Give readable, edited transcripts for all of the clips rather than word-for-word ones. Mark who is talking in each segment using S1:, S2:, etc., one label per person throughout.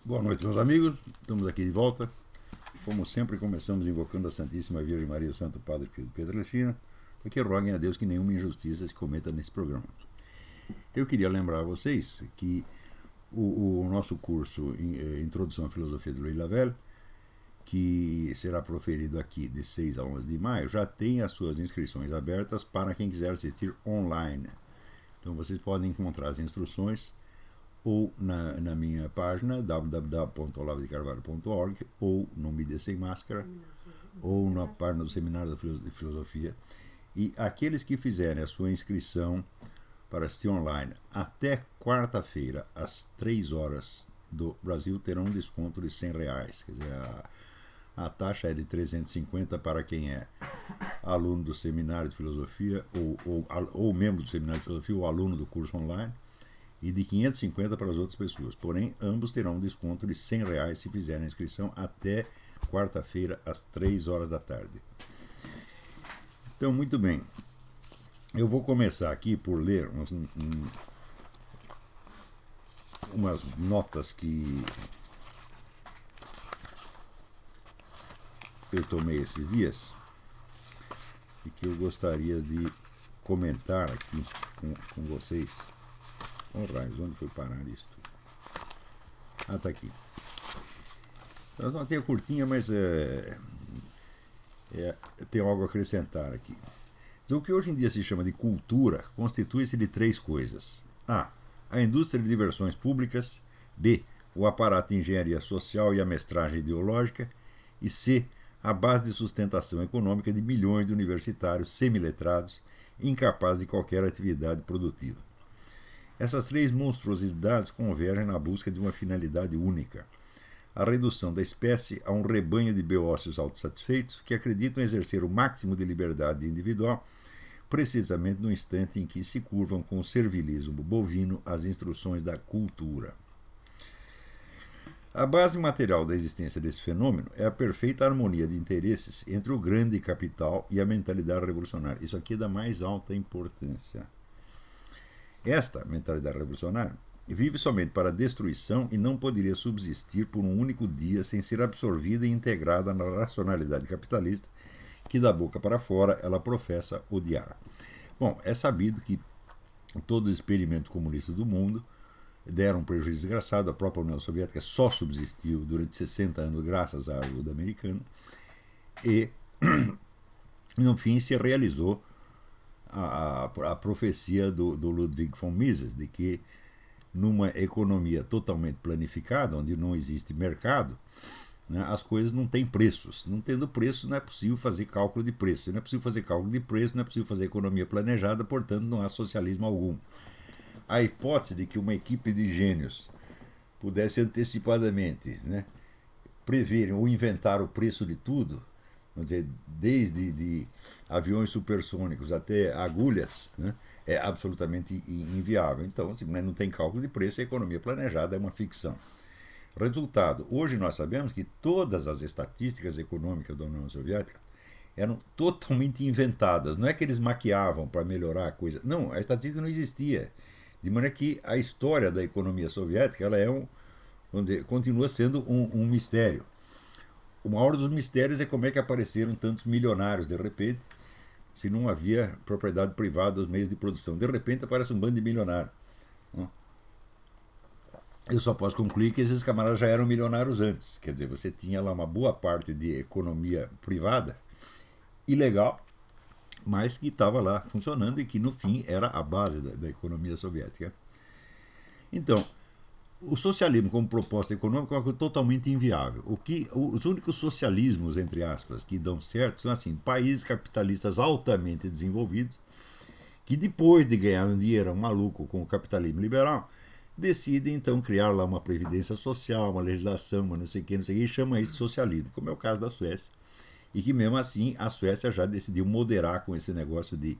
S1: Boa noite, meus amigos. Estamos aqui de volta. Como sempre, começamos invocando a Santíssima Virgem Maria e o Santo Padre Pio de Pietrelcina, para que roguem a Deus que nenhuma injustiça se cometa nesse programa. Eu queria lembrar a vocês que o nosso curso Introdução à Filosofia de Louis Lavelle, que será proferido aqui de 6 a 11 de maio, já tem as suas inscrições abertas para quem quiser assistir online. Então vocês podem encontrar as instruções ou na minha página www.olavedecarvalho.org, ou no Mídia Sem Máscara, ou na página do Seminário de Filosofia. E aqueles que fizerem a sua inscrição para assistir online até quarta-feira, às 3 horas do Brasil, terão um desconto de R$100. Quer dizer, a taxa é de 350 para quem é aluno do Seminário de Filosofia, ou membro do Seminário de Filosofia, ou aluno do curso online, e de 550 para as outras pessoas. Porém, ambos terão um desconto de R$100 se fizerem a inscrição até quarta-feira, às 3 horas da tarde. Então, muito bem. Eu vou começar aqui por ler umas notas que eu tomei esses dias e que eu gostaria de comentar aqui com vocês. Oh, raios, onde foi parar isto? Ah, tá aqui. Eu não tenho curtinha, mas tenho algo a acrescentar aqui. O que hoje em dia se chama de cultura constitui-se de 3 coisas: A indústria de diversões públicas; B, o aparato de engenharia social e a mestragem ideológica; e C, a base de sustentação econômica de milhões de universitários semiletrados, incapazes de qualquer atividade produtiva. Essas 3 monstruosidades convergem na busca de uma finalidade única: a redução da espécie a um rebanho de beócios autossatisfeitos que acreditam exercer o máximo de liberdade individual precisamente no instante em que se curvam com o servilismo bovino às instruções da cultura. A base material da existência desse fenômeno é a perfeita harmonia de interesses entre o grande capital e a mentalidade revolucionária. Isso aqui é da mais alta importância. Esta mentalidade revolucionária vive somente para a destruição e não poderia subsistir por um único dia sem ser absorvida e integrada na racionalidade capitalista que da boca para fora ela professa odiar. Bom, é sabido que todos os experimentos comunistas do mundo deram um prejuízo desgraçado. A própria União Soviética só subsistiu durante 60 anos graças à ajuda americana e, no fim, se realizou a profecia do Ludwig von Mises de que numa economia totalmente planificada, onde não existe mercado, né, as coisas não têm preços. Não tendo preço, não é possível fazer cálculo de preço. Se não é possível fazer cálculo de preço, não é possível fazer economia planejada, portanto não há socialismo algum. A hipótese de que uma equipe de gênios pudesse antecipadamente, né, preverem ou inventar o preço de tudo, vamos dizer, desde de aviões supersônicos até agulhas, né, é absolutamente inviável. Então, não tem cálculo de preço, a economia planejada é uma ficção. Resultado, hoje nós sabemos que todas as estatísticas econômicas da União Soviética eram totalmente inventadas. Não é que eles maquiavam para melhorar a coisa. Não, a estatística não existia. De maneira que a história da economia soviética ela é vamos dizer, continua sendo um mistério. O maior dos mistérios é como é que apareceram tantos milionários de repente, se não havia propriedade privada dos meios de produção. De repente aparece um bando de milionários. Eu só posso concluir que esses camaradas já eram milionários antes. Quer dizer, você tinha lá uma boa parte de economia privada, ilegal, mas que estava lá funcionando e que no fim era a base da economia soviética. Então, o socialismo como proposta econômica é uma coisa totalmente inviável. Os únicos socialismos, entre aspas, que dão certo são assim, países capitalistas altamente desenvolvidos que depois de ganhar um dinheiro maluco com o capitalismo liberal, decidem então criar lá uma previdência social, uma legislação, uma não sei o que, e chama isso de socialismo, como é o caso da Suécia. E que mesmo assim a Suécia já decidiu moderar com esse negócio de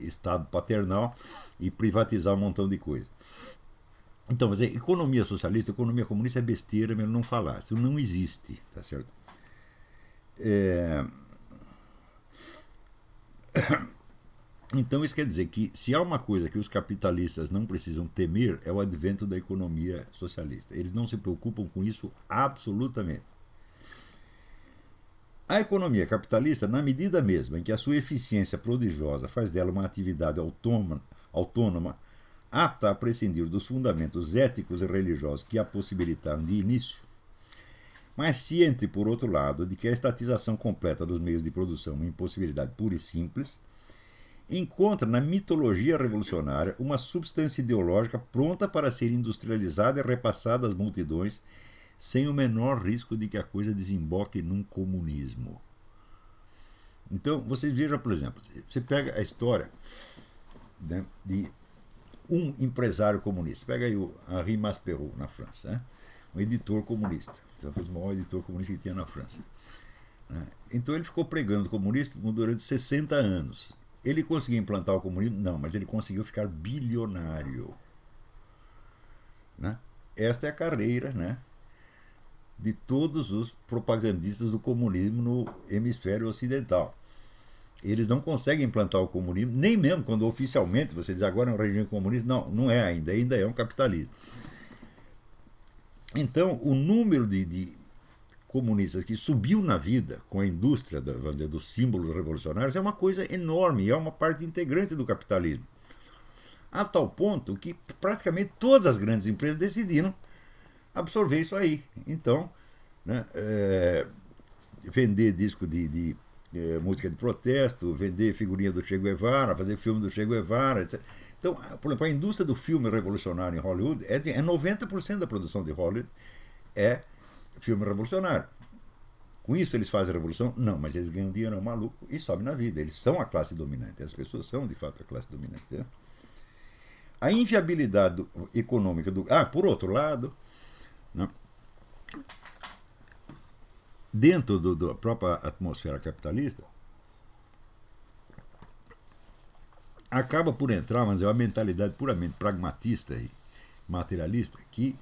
S1: Estado paternal e privatizar um montão de coisa. Então, mas economia socialista, economia comunista é besteira, melhor não falar. Isso não existe, tá certo? Então isso quer dizer que se há uma coisa que os capitalistas não precisam temer é o advento da economia socialista. Eles não se preocupam com isso absolutamente. A economia capitalista, na medida mesma em que a sua eficiência prodigiosa faz dela uma atividade autônoma apta a prescindir dos fundamentos éticos e religiosos que a possibilitaram de início, mas ciente, por outro lado, de que a estatização completa dos meios de produção é uma impossibilidade pura e simples, encontra na mitologia revolucionária uma substância ideológica pronta para ser industrializada e repassada às multidões sem o menor risco de que a coisa desemboque num comunismo. Então, vocês vejam, por exemplo, você pega a história, né, de um empresário comunista. Pega aí o Henri Maspero, na França, né? Um editor comunista. Talvez o maior editor comunista que tinha na França. Né? Então ele ficou pregando comunismo durante 60 anos. Ele conseguiu implantar o comunismo? Não, mas ele conseguiu ficar bilionário. Né? Esta é a carreira, né, de todos os propagandistas do comunismo no hemisfério ocidental. Eles não conseguem implantar o comunismo, nem mesmo quando oficialmente você diz agora é um regime comunista. Não, não é ainda é um capitalismo. Então, o número de comunistas que subiu na vida com a indústria, vamos dizer, dos símbolos revolucionários é uma coisa enorme, é uma parte integrante do capitalismo. A tal ponto que praticamente todas as grandes empresas decidiram absorver isso aí. Então, né, vender disco de música de protesto, vender figurinha do Che Guevara, fazer filme do Che Guevara, etc. Então, por exemplo, a indústria do filme revolucionário em Hollywood é 90% da produção de Hollywood é filme revolucionário. Com isso eles fazem a revolução? Não, mas eles ganham dinheiro maluco e sobem na vida. Eles são a classe dominante. As pessoas são, de fato, a classe dominante. Né? A inviabilidade econômica do... por outro lado, né, dentro da própria atmosfera capitalista, acaba por entrar, mas é uma mentalidade puramente pragmatista e materialista que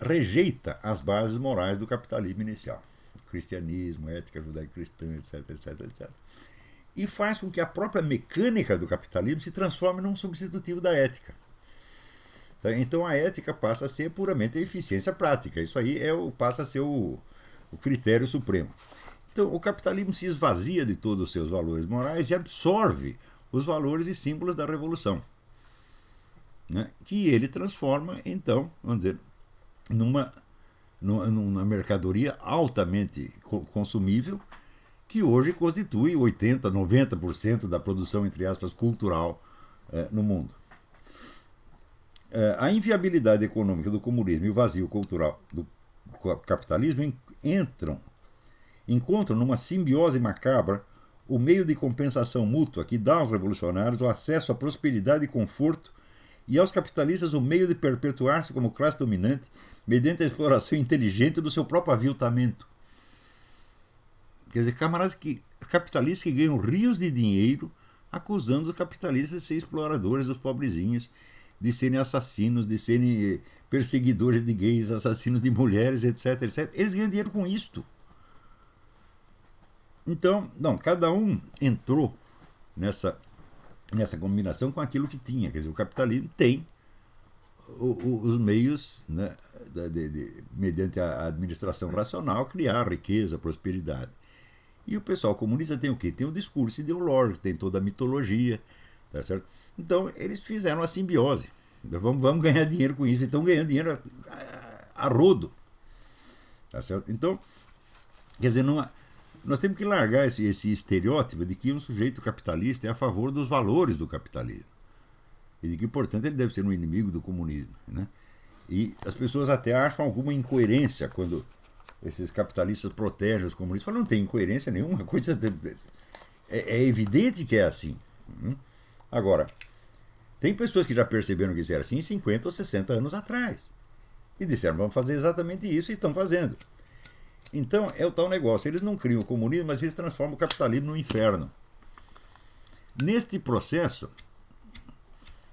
S1: rejeita as bases morais do capitalismo inicial, cristianismo, ética judaico-cristã, etc, etc, etc, e faz com que a própria mecânica do capitalismo se transforme num substitutivo da ética. Então a ética passa a ser puramente a eficiência prática. Isso aí passa a ser o critério supremo. Então o capitalismo se esvazia de todos os seus valores morais e absorve os valores e símbolos da revolução, né? Que ele transforma, então, vamos dizer, numa mercadoria altamente consumível, que hoje constitui 80%, 90% da produção, entre aspas, cultural no mundo. A inviabilidade econômica do comunismo e o vazio cultural do capitalismo encontram numa simbiose macabra o meio de compensação mútua que dá aos revolucionários o acesso à prosperidade e conforto e aos capitalistas o meio de perpetuar-se como classe dominante mediante a exploração inteligente do seu próprio aviltamento. Quer dizer, capitalistas que ganham rios de dinheiro acusando os capitalistas de serem exploradores dos pobrezinhos, de serem assassinos, de serem perseguidores de gays, assassinos de mulheres, etc, etc. Eles ganham dinheiro com isto. Então, cada um entrou nessa combinação com aquilo que tinha. Quer dizer, o capitalismo tem os meios, né, mediante a administração racional, criar riqueza, prosperidade. E o pessoal comunista tem o quê? Tem o discurso ideológico, tem toda a mitologia. Tá certo? Então, eles fizeram a simbiose. Vamos ganhar dinheiro com isso. Estão ganhando dinheiro a rodo. Tá certo? Então, quer dizer, nós temos que largar esse estereótipo de que um sujeito capitalista é a favor dos valores do capitalismo. E de que, portanto, ele deve ser um inimigo do comunismo. Né? E as pessoas até acham alguma incoerência quando esses capitalistas protegem os comunistas. Falam, não tem incoerência nenhuma, coisa é evidente que é assim. Agora, tem pessoas que já perceberam que isso era assim 50 ou 60 anos atrás. E disseram, vamos fazer exatamente isso, e estão fazendo. Então, é o tal negócio. Eles não criam o comunismo, mas eles transformam o capitalismo no inferno. Neste processo,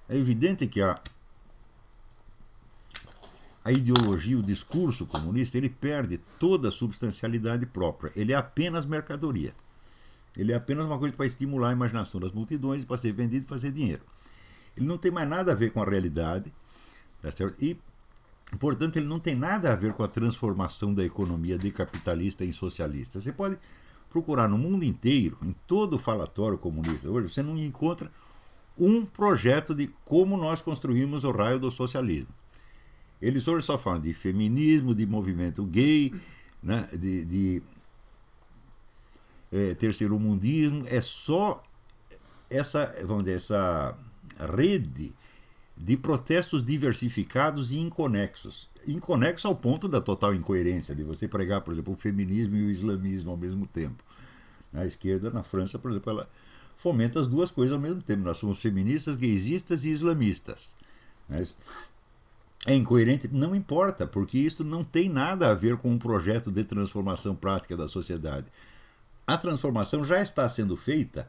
S1: é evidente que a ideologia, o discurso comunista, ele perde toda a substancialidade própria. Ele é apenas mercadoria. Ele é apenas uma coisa para estimular a imaginação das multidões, para ser vendido e fazer dinheiro. Ele não tem mais nada a ver com a realidade, tá certo? E, portanto, ele não tem nada a ver com a transformação da economia de capitalista em socialista. Você pode procurar no mundo inteiro, em todo o falatório comunista hoje, você não encontra um projeto de como nós construímos o raio do socialismo. Eles hoje só falam de feminismo, de movimento gay, né, de terceiro-mundismo. É só essa, vamos dizer, essa rede de protestos diversificados e inconexos. Inconexos ao ponto da total incoerência, de você pregar, por exemplo, o feminismo e o islamismo ao mesmo tempo. A esquerda, na França, por exemplo, ela fomenta as duas coisas ao mesmo tempo. Nós somos feministas, gaysistas e islamistas. Mas é incoerente? Não importa, porque isso não tem nada a ver com um projeto de transformação prática da sociedade. A transformação já está sendo feita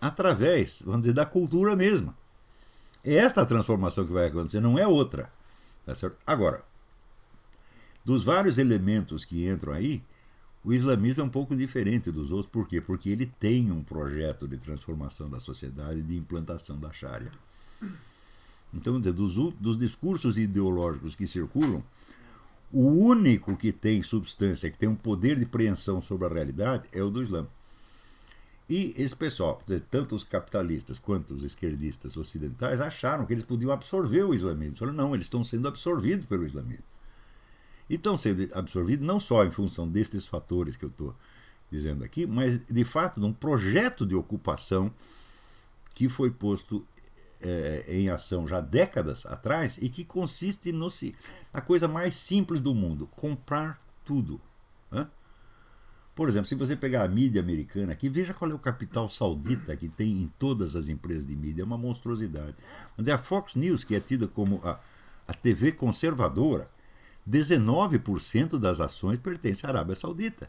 S1: através, vamos dizer, da cultura mesma. É esta a transformação que vai acontecer, não é outra. Tá certo? Agora, dos vários elementos que entram aí, o islamismo é um pouco diferente dos outros. Por quê? Porque ele tem um projeto de transformação da sociedade, de implantação da Sharia. Então, vamos dizer, dos discursos ideológicos que circulam, o único que tem substância, que tem um poder de preensão sobre a realidade, é o do Islã. E esse pessoal, tanto os capitalistas quanto os esquerdistas ocidentais, acharam que eles podiam absorver o islamismo. Falaram, não, eles estão sendo absorvidos pelo islamismo. E estão sendo absorvidos não só em função destes fatores que eu estou dizendo aqui, mas, de fato, de um projeto de ocupação que foi posto em ação já décadas atrás e que consiste na coisa mais simples do mundo, comprar tudo. Né? Por exemplo, se você pegar a mídia americana aqui, veja qual é o capital saudita que tem em todas as empresas de mídia, é uma monstruosidade. Mas a Fox News, que é tida como a TV conservadora, 19% das ações pertencem à Arábia Saudita.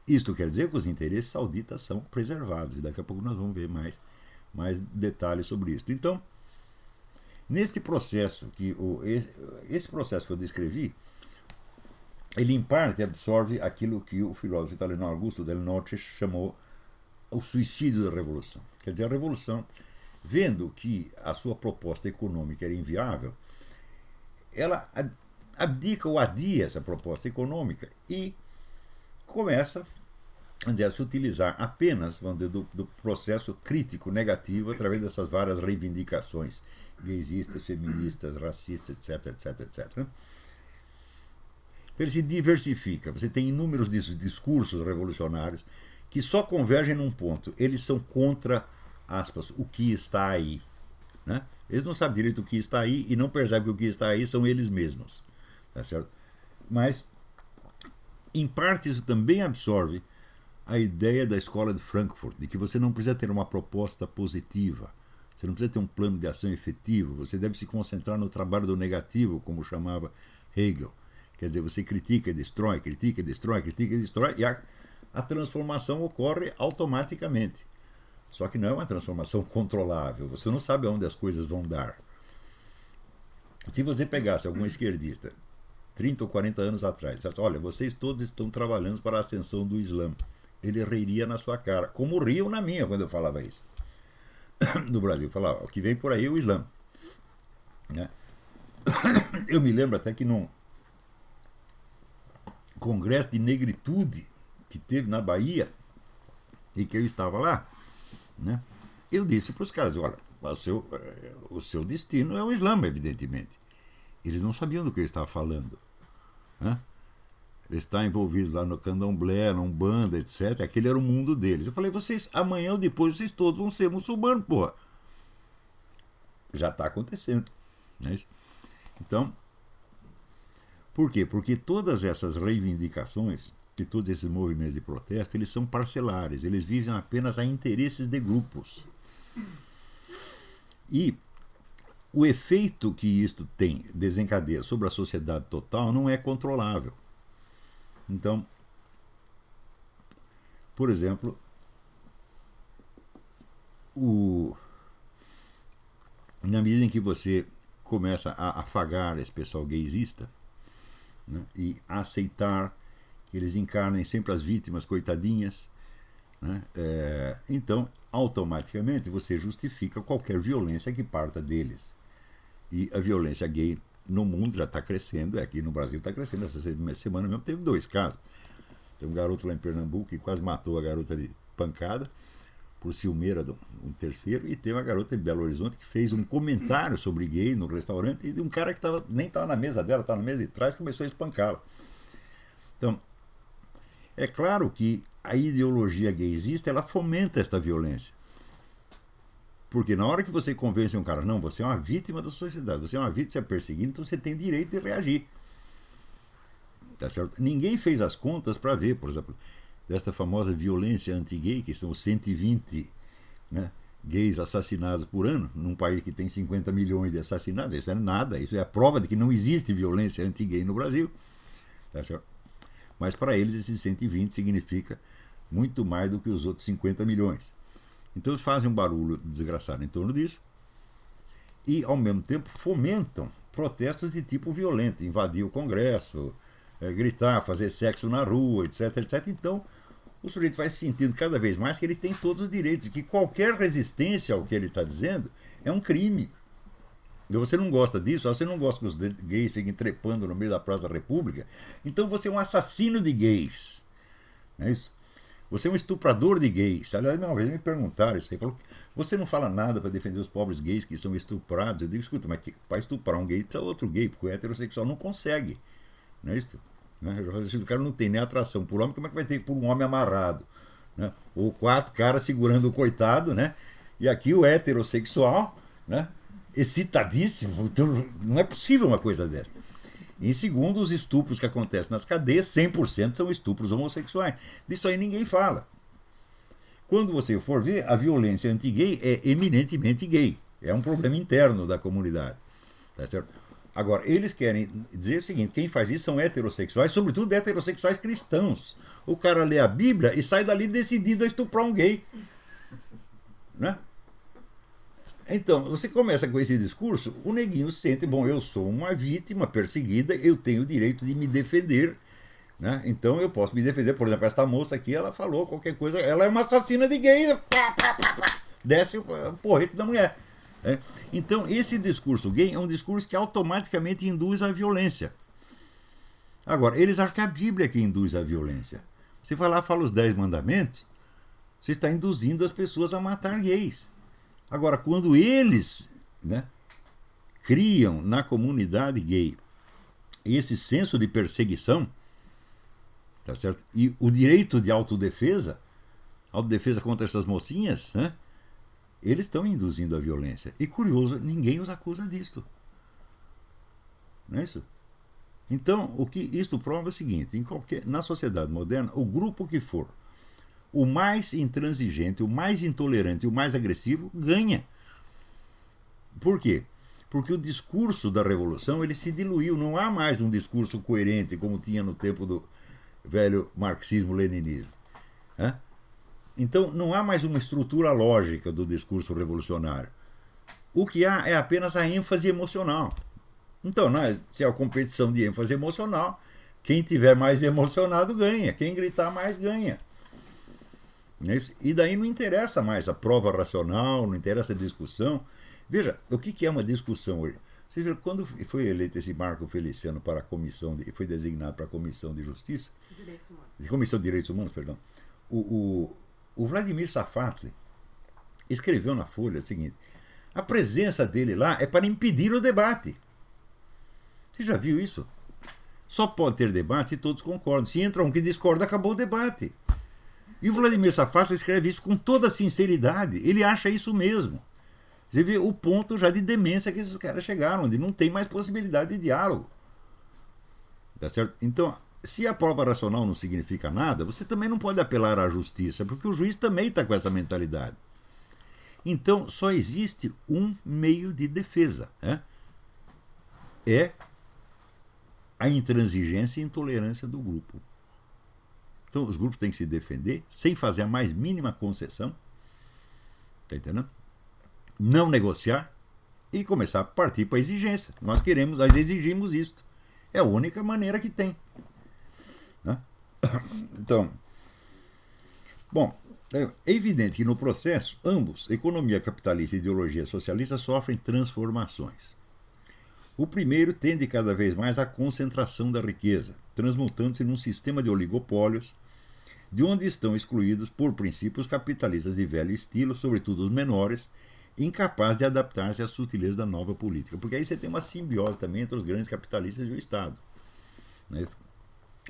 S1: Isto quer dizer que os interesses sauditas são preservados, e daqui a pouco nós vamos ver mais detalhes sobre isso. Então, neste processo, esse processo que eu descrevi, ele em parte absorve aquilo que o filósofo italiano Augusto Del Noce chamou o suicídio da revolução. Quer dizer, a revolução, vendo que a sua proposta econômica era inviável, ela abdica ou adia essa proposta econômica e começa a se utilizar apenas, vamos dizer, do processo crítico negativo através dessas várias reivindicações gaysistas, feministas, racistas, etc, etc, etc. Ele se diversifica. Você tem inúmeros discursos revolucionários que só convergem num ponto. Eles são contra, aspas, o que está aí. Né? Eles não sabem direito o que está aí e não percebem que o que está aí são eles mesmos. Tá certo? Mas, em parte, isso também absorve a ideia da escola de Frankfurt, de que você não precisa ter uma proposta positiva, você não precisa ter um plano de ação efetivo, você deve se concentrar no trabalho do negativo, como chamava Hegel. Quer dizer, você critica, destrói, critica, destrói, critica, destrói, e a transformação ocorre automaticamente. Só que não é uma transformação controlável, você não sabe aonde as coisas vão dar. Se você pegasse algum esquerdista 30 ou 40 anos atrás, olha, vocês todos estão trabalhando para a ascensão do Islã, ele riria na sua cara, como riam na minha quando eu falava isso. No Brasil, falava, o que vem por aí é o Islã. Né? Eu me lembro até que num congresso de negritude que teve na Bahia, e que eu estava lá, né? Eu disse para os caras, olha, o seu destino é o Islã, evidentemente. Eles não sabiam do que eu estava falando. Né? Eles estavam envolvidos lá no candomblé, na Umbanda, etc. Aquele era o mundo deles. Eu falei, vocês, amanhã ou depois, vocês todos vão ser muçulmanos, porra. Já está acontecendo. Né? Então, Por quê? Porque todas essas reivindicações e todos esses movimentos de protesto, eles são parcelares, eles visam apenas a interesses de grupos. E o efeito que isto tem, desencadeia sobre a sociedade total, não é controlável. Então, por exemplo, na medida em que você começa a afagar esse pessoal gaysista, né, e a aceitar que eles encarnem sempre as vítimas coitadinhas, né, então automaticamente você justifica qualquer violência que parta deles. E a violência gay no mundo já está crescendo, aqui no Brasil está crescendo. Essa semana mesmo teve 2 casos. Tem um garoto lá em Pernambuco que quase matou a garota de pancada por ciumeira de um terceiro, e tem uma garota em Belo Horizonte que fez um comentário sobre gay no restaurante, e um cara que nem estava na mesa dela, estava na mesa de trás, começou a espancá-la. Então, é claro que a ideologia gaysista, ela fomenta esta violência. Porque na hora que você convence um cara, não, você é uma vítima da sociedade, você é uma vítima, você é perseguido, então você tem direito de reagir. Tá certo? Ninguém fez as contas para ver, por exemplo, desta famosa violência anti-gay, que são 120, né, gays assassinados por ano, num país que tem 50 milhões de assassinados. Isso não é nada, isso é a prova de que não existe violência anti-gay no Brasil. Tá certo? Mas para eles esses 120 significa muito mais do que os outros 50 milhões. Então eles fazem um barulho desgraçado em torno disso e, ao mesmo tempo, fomentam protestos de tipo violento, invadir o Congresso, gritar, fazer sexo na rua, etc, etc. Então, o sujeito vai se sentindo cada vez mais que ele tem todos os direitos e que qualquer resistência ao que ele está dizendo é um crime. E você não gosta disso, você não gosta que os gays fiquem trepando no meio da Praça da República, então você é um assassino de gays. Não é isso? Você é um estuprador de gays. Aliás, uma vez me perguntaram isso aí. Falou, você não fala nada para defender os pobres gays que são estuprados. Eu digo, escuta, mas para estuprar um gay, tá outro gay, porque o heterossexual não consegue. Não é isso? Né? O cara não tem nem atração por homem, como é que vai ter por um homem amarrado? Né? Ou 4 caras segurando o coitado, né? E aqui o heterossexual, né, excitadíssimo. Então, não é possível uma coisa dessa. Em segundo, os estupros que acontecem nas cadeias, 100% são estupros homossexuais. Disso aí ninguém fala. Quando você for ver, a violência anti-gay é eminentemente gay. É um problema interno da comunidade. Tá certo? Agora, eles querem dizer o seguinte, quem faz isso são heterossexuais, sobretudo heterossexuais cristãos. O cara lê a Bíblia e sai dali decidido a estuprar um gay. Né? Então, você começa com esse discurso, o neguinho sente, bom, eu sou uma vítima perseguida, eu tenho o direito de me defender, né? Então eu posso me defender. Por exemplo, esta moça aqui, ela falou qualquer coisa, ela é uma assassina de gays, desce o porrete da mulher. Né? Então, esse discurso gay é um discurso que automaticamente induz à violência. Agora, eles acham que a Bíblia é que induz à violência. Você vai lá, fala os 10 mandamentos, você está induzindo as pessoas a matar gays. Agora, quando eles, né, criam na comunidade gay esse senso de perseguição, tá certo? E o direito de autodefesa contra essas mocinhas, né, eles estão induzindo a violência. E curioso, ninguém os acusa disso. Não é isso? Então, o que isto prova é o seguinte, na sociedade moderna, o grupo que for o mais intransigente, o mais intolerante e o mais agressivo ganha. Por quê? Porque o discurso da revolução ele se diluiu. Não há mais um discurso coerente como tinha no tempo do velho marxismo-leninismo. Então não há mais uma estrutura lógica do discurso revolucionário. O que há é apenas a ênfase emocional. Então, se é a competição de ênfase emocional, quem tiver mais emocionado ganha, quem gritar mais ganha. E daí não interessa mais a prova racional, não interessa a discussão. Veja, o que é uma discussão hoje? Você viu, quando foi eleito esse Marco Feliciano para a comissão, foi designado para a Comissão de Justiça, Comissão de Direitos Humanos, perdão, o Vladimir Safatli escreveu na Folha o seguinte, a presença dele lá é para impedir o debate. Você já viu isso? Só pode ter debate se todos concordam. Se entra um que discorda, acabou o debate. E o Vladimir Safatli escreve isso com toda sinceridade. Ele acha isso mesmo. Você vê o ponto já de demência que esses caras chegaram, onde não tem mais possibilidade de diálogo. Tá certo? Então, se a prova racional não significa nada, você também não pode apelar à justiça, porque o juiz também está com essa mentalidade. Então, só existe um meio de defesa. É a intransigência e intolerância do grupo. Então, os grupos têm que se defender sem fazer a mais mínima concessão. Está entendendo? Não negociar e começar a partir para a exigência. Nós exigimos isto. É a única maneira que tem. Né? Então, bom, é evidente que no processo, ambos, economia capitalista e ideologia socialista, sofrem transformações. O primeiro tende cada vez mais à concentração da riqueza, transmutando-se num sistema de oligopólios, de onde estão excluídos, por princípio, os capitalistas de velho estilo, sobretudo os menores, incapazes de adaptar-se às sutilezas da nova política. Porque aí você tem uma simbiose também entre os grandes capitalistas e o Estado. Né?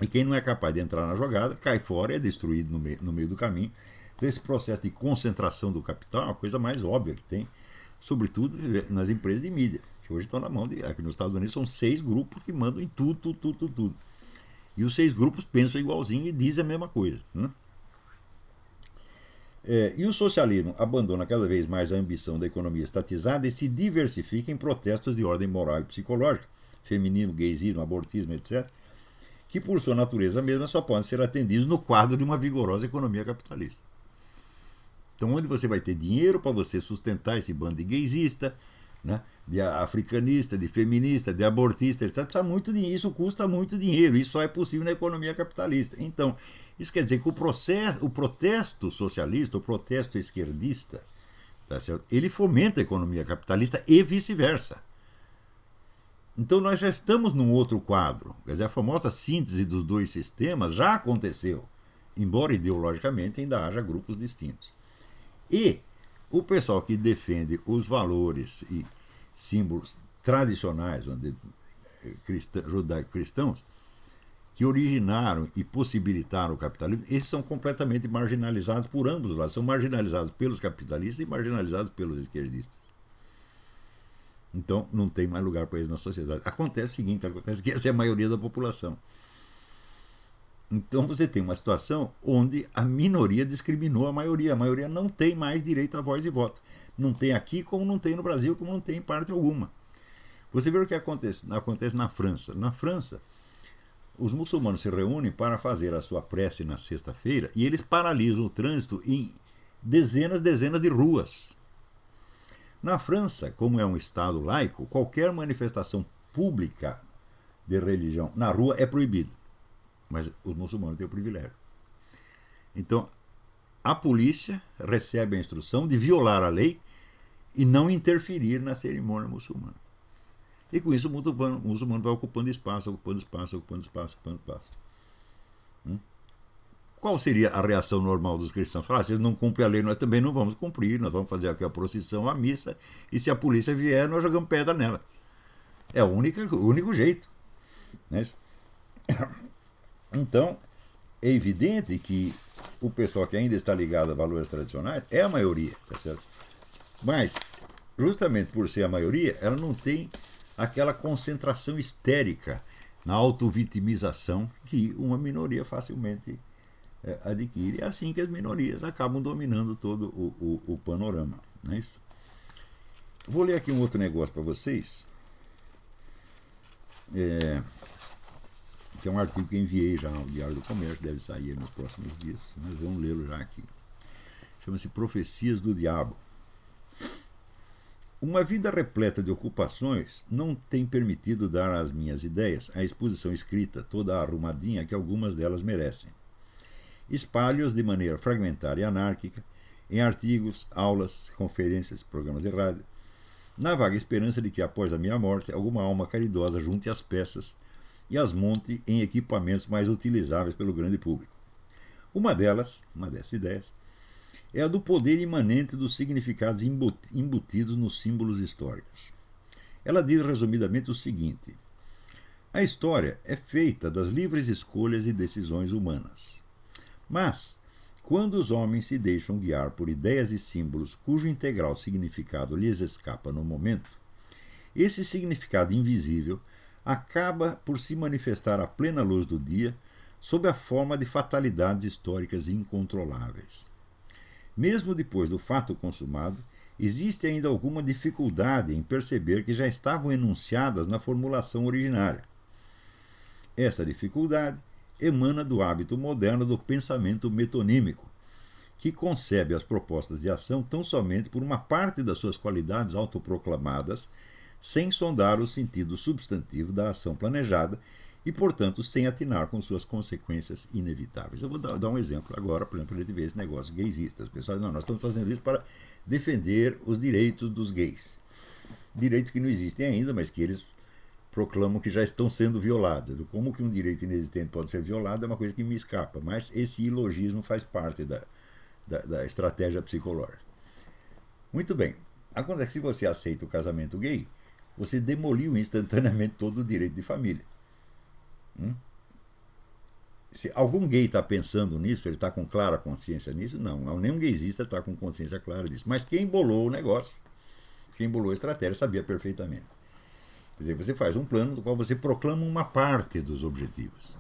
S1: E quem não é capaz de entrar na jogada, cai fora e é destruído no meio do caminho. Então esse processo de concentração do capital é uma coisa mais óbvia que tem, sobretudo nas empresas de mídia, que hoje estão na mão aqui nos Estados Unidos são 6 grupos que mandam em tudo. E os 6 grupos pensam igualzinho e dizem a mesma coisa. Né? E o socialismo abandona cada vez mais a ambição da economia estatizada e se diversifica em protestos de ordem moral e psicológica, feminismo, gaysismo, abortismo, etc., que por sua natureza mesma só podem ser atendidos no quadro de uma vigorosa economia capitalista. Então, onde você vai ter dinheiro para você sustentar esse bando de gaysista, né, de africanista, de feminista, de abortista, etc., precisa muito dinheiro, isso custa muito dinheiro, isso só é possível na economia capitalista. Então, isso quer dizer que o protesto socialista, o protesto esquerdista, tá certo? Ele fomenta a economia capitalista e vice-versa. Então nós já estamos num outro quadro. Quer dizer, a famosa síntese dos dois sistemas já aconteceu, embora ideologicamente ainda haja grupos distintos. E o pessoal que defende os valores e símbolos tradicionais judaico-cristãos, que originaram e possibilitaram o capitalismo, esses são completamente marginalizados por ambos os lados. São marginalizados pelos capitalistas e marginalizados pelos esquerdistas. Então, não tem mais lugar para eles na sociedade. Acontece o seguinte, acontece que essa é a maioria da população. Então, você tem uma situação onde a minoria discriminou a maioria. A maioria não tem mais direito a voz e voto. Não tem aqui, como não tem no Brasil, como não tem em parte alguma. Você vê o que acontece na França. Na França, os muçulmanos se reúnem para fazer a sua prece na sexta-feira e eles paralisam o trânsito em dezenas de ruas. Na França, como é um Estado laico, qualquer manifestação pública de religião na rua é proibida. Mas os muçulmanos têm o privilégio. Então, a polícia recebe a instrução de violar a lei e não interferir na cerimônia muçulmana. E com isso o muçulmano vai ocupando espaço. Qual seria a reação normal dos cristãos? Falar, se eles não cumprem a lei, nós também não vamos cumprir, nós vamos fazer aqui a procissão, a missa, e se a polícia vier, nós jogamos pedra nela. É o único jeito. Né? Então, é evidente que o pessoal que ainda está ligado a valores tradicionais é a maioria, tá certo? Mas, justamente por ser a maioria, ela não tem aquela concentração histérica na autovitimização que uma minoria facilmente adquire. É assim que as minorias acabam dominando todo o panorama. Não é isso? Vou ler aqui um outro negócio para vocês, que é um artigo que eu enviei já ao Diário do Comércio, deve sair nos próximos dias, mas vamos lê-lo já aqui. Chama-se Profecias do Diabo. Uma vida repleta de ocupações não tem permitido dar às minhas ideias a exposição escrita, toda arrumadinha que algumas delas merecem. Espalho-as de maneira fragmentária e anárquica, em artigos, aulas, conferências, programas de rádio, na vaga esperança de que, após a minha morte, alguma alma caridosa junte as peças e as monte em equipamentos mais utilizáveis pelo grande público. Uma dessas ideias, é a do poder imanente dos significados embutidos nos símbolos históricos. Ela diz resumidamente o seguinte: a história é feita das livres escolhas e decisões humanas. Mas, quando os homens se deixam guiar por ideias e símbolos cujo integral significado lhes escapa no momento, esse significado invisível acaba por se manifestar à plena luz do dia sob a forma de fatalidades históricas incontroláveis. Mesmo depois do fato consumado, existe ainda alguma dificuldade em perceber que já estavam enunciadas na formulação originária. Essa dificuldade emana do hábito moderno do pensamento metonímico, que concebe as propostas de ação tão somente por uma parte das suas qualidades autoproclamadas, sem sondar o sentido substantivo da ação planejada e, portanto, sem atinar com suas consequências inevitáveis. Eu vou dar um exemplo agora, por exemplo, para a gente ver esse negócio gaysista. Os pessoal dizem, não, nós estamos fazendo isso para defender os direitos dos gays. Direitos que não existem ainda, mas que eles proclamam que já estão sendo violados. Como que um direito inexistente pode ser violado é uma coisa que me escapa, mas esse ilogismo faz parte da estratégia psicológica. Muito bem. Acontece que se você aceita o casamento gay, você demoliu instantaneamente todo o direito de família. Se algum gay está pensando nisso, ele está com clara consciência nisso? Não, nenhum gaysista está com consciência clara disso. Mas quem bolou o negócio, quem bolou a estratégia, sabia perfeitamente. Quer dizer, você faz um plano do qual você proclama uma parte dos objetivos.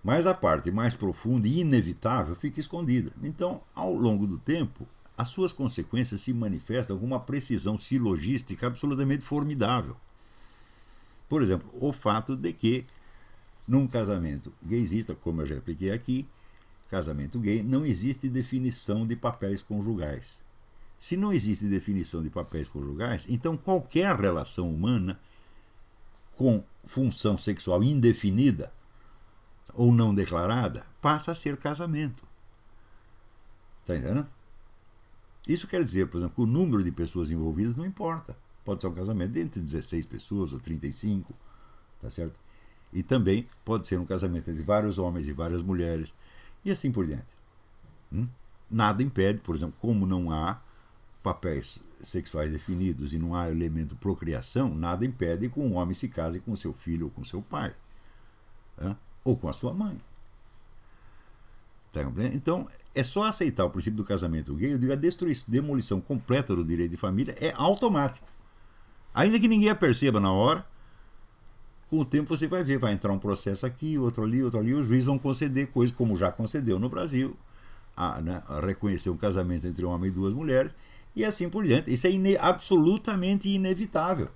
S1: Mas a parte mais profunda e inevitável fica escondida. Então, ao longo do tempo, as suas consequências se manifestam com uma precisão silogística absolutamente formidável. Por exemplo, o fato de que, num casamento gaysista, como eu já expliquei aqui, casamento gay, não existe definição de papéis conjugais. Se não existe definição de papéis conjugais, então qualquer relação humana com função sexual indefinida ou não declarada passa a ser casamento. Está entendendo? Isso quer dizer, por exemplo, que o número de pessoas envolvidas não importa. Pode ser um casamento entre 16 pessoas ou 35, tá certo? E também pode ser um casamento entre vários homens e várias mulheres, e assim por diante. Nada impede, por exemplo, como não há papéis sexuais definidos e não há elemento procriação, nada impede que um homem se case com seu filho ou com seu pai, ou com a sua mãe. Tá compreendendo? Então, é só aceitar o princípio do casamento gay, eu digo, a demolição completa do direito de família é automática. Ainda que ninguém a perceba na hora, com o tempo você vai ver, vai entrar um processo aqui, outro ali, os juízes vão conceder coisas como já concedeu no Brasil, a reconhecer um casamento entre um homem e duas mulheres, e assim por diante. Isso é absolutamente inevitável.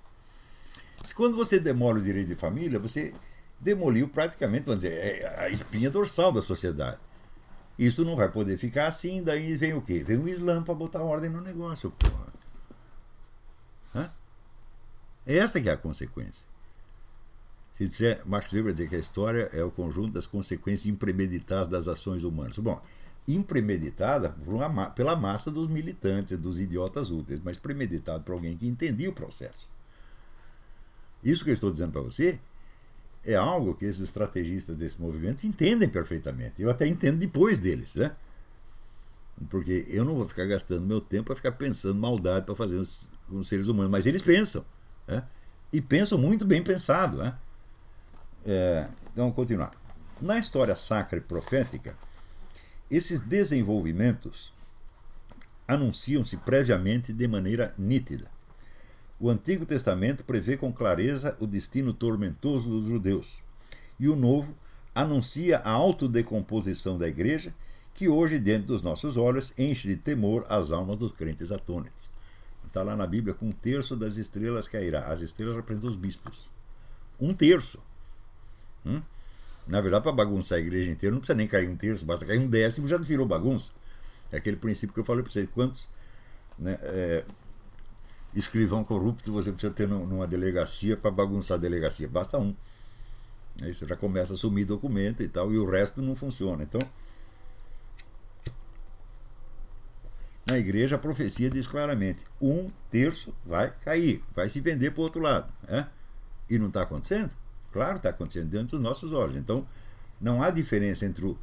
S1: Quando você demole o direito de família, você demoliu praticamente, vamos dizer, a espinha dorsal da sociedade. Isso não vai poder ficar assim, daí vem o quê? Vem o Islã para botar ordem no negócio, porra. Essa que é a consequência. Se disser, Max Weber dizer que a história é o conjunto das consequências impremeditadas das ações humanas. Bom, impremeditada pela massa dos militantes, dos idiotas úteis, mas premeditado por alguém que entendia o processo. Isso que eu estou dizendo para você é algo que esses estrategistas desses movimentos entendem perfeitamente. Eu até entendo depois deles, né? Porque eu não vou ficar gastando meu tempo para ficar pensando maldade para fazer com os seres humanos, mas eles pensam. E pensam muito bem pensado. Então, vamos continuar. Na história sacra e profética, esses desenvolvimentos anunciam-se previamente de maneira nítida. O Antigo Testamento prevê com clareza o destino tormentoso dos judeus, e o Novo anuncia a autodecomposição da Igreja, que hoje, diante dos nossos olhos, enche de temor as almas dos crentes atônitos. Está lá na Bíblia que 1/3 das estrelas cairá. As estrelas representam os bispos. 1/3. Na verdade, para bagunçar a igreja inteira, não precisa nem cair 1/3, basta cair 1/10 já virou bagunça. É aquele princípio que eu falei para vocês. Quantos escrivão corrupto você precisa ter numa delegacia para bagunçar a delegacia? Basta um. Isso já começa a sumir documento e tal, e o resto não funciona. Então, na igreja, a profecia diz claramente: 1/3 vai cair, vai se vender para o outro lado. E não está acontecendo? Claro, está acontecendo diante dos nossos olhos. Então, não há diferença entre o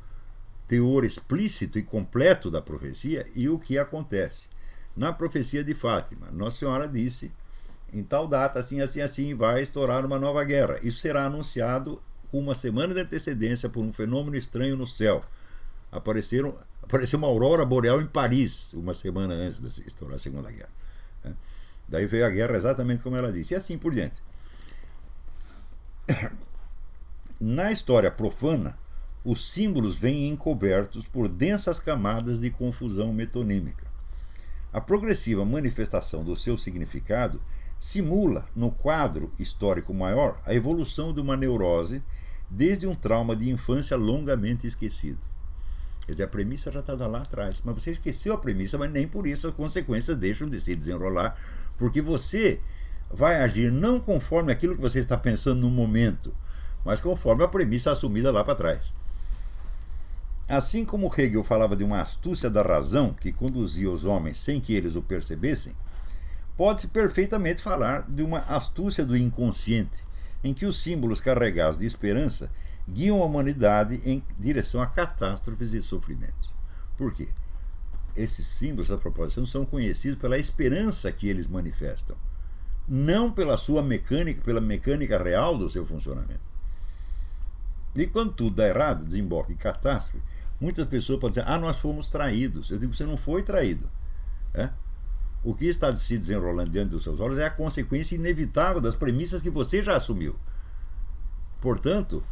S1: teor explícito e completo da profecia e o que acontece. Na profecia de Fátima, Nossa Senhora disse: em tal data, assim, assim, assim, vai estourar uma nova guerra. Isso será anunciado com uma semana de antecedência por um fenômeno estranho no céu. Apareceu uma aurora boreal em Paris, uma semana antes de estourar a Segunda Guerra. Daí veio a guerra exatamente como ela disse, e assim por diante. Na história profana, os símbolos vêm encobertos por densas camadas de confusão metonímica. A progressiva manifestação do seu significado simula, no quadro histórico maior, a evolução de uma neurose desde um trauma de infância longamente esquecido. Quer dizer, a premissa já está lá atrás, mas você esqueceu a premissa, mas nem por isso as consequências deixam de se desenrolar, porque você vai agir não conforme aquilo que você está pensando no momento, mas conforme a premissa assumida lá para trás. Assim como Hegel falava de uma astúcia da razão que conduzia os homens sem que eles o percebessem, pode-se perfeitamente falar de uma astúcia do inconsciente, em que os símbolos carregados de esperança guiam a humanidade em direção a catástrofes e sofrimentos. Por quê? Esses símbolos da proposição são conhecidos pela esperança que eles manifestam, não pela sua mecânica, pela mecânica real do seu funcionamento. E quando tudo dá errado, desemboca em catástrofe, muitas pessoas podem dizer, nós fomos traídos. Eu digo, você não foi traído. O que está se desenrolando diante dos seus olhos é a consequência inevitável das premissas que você já assumiu. Portanto,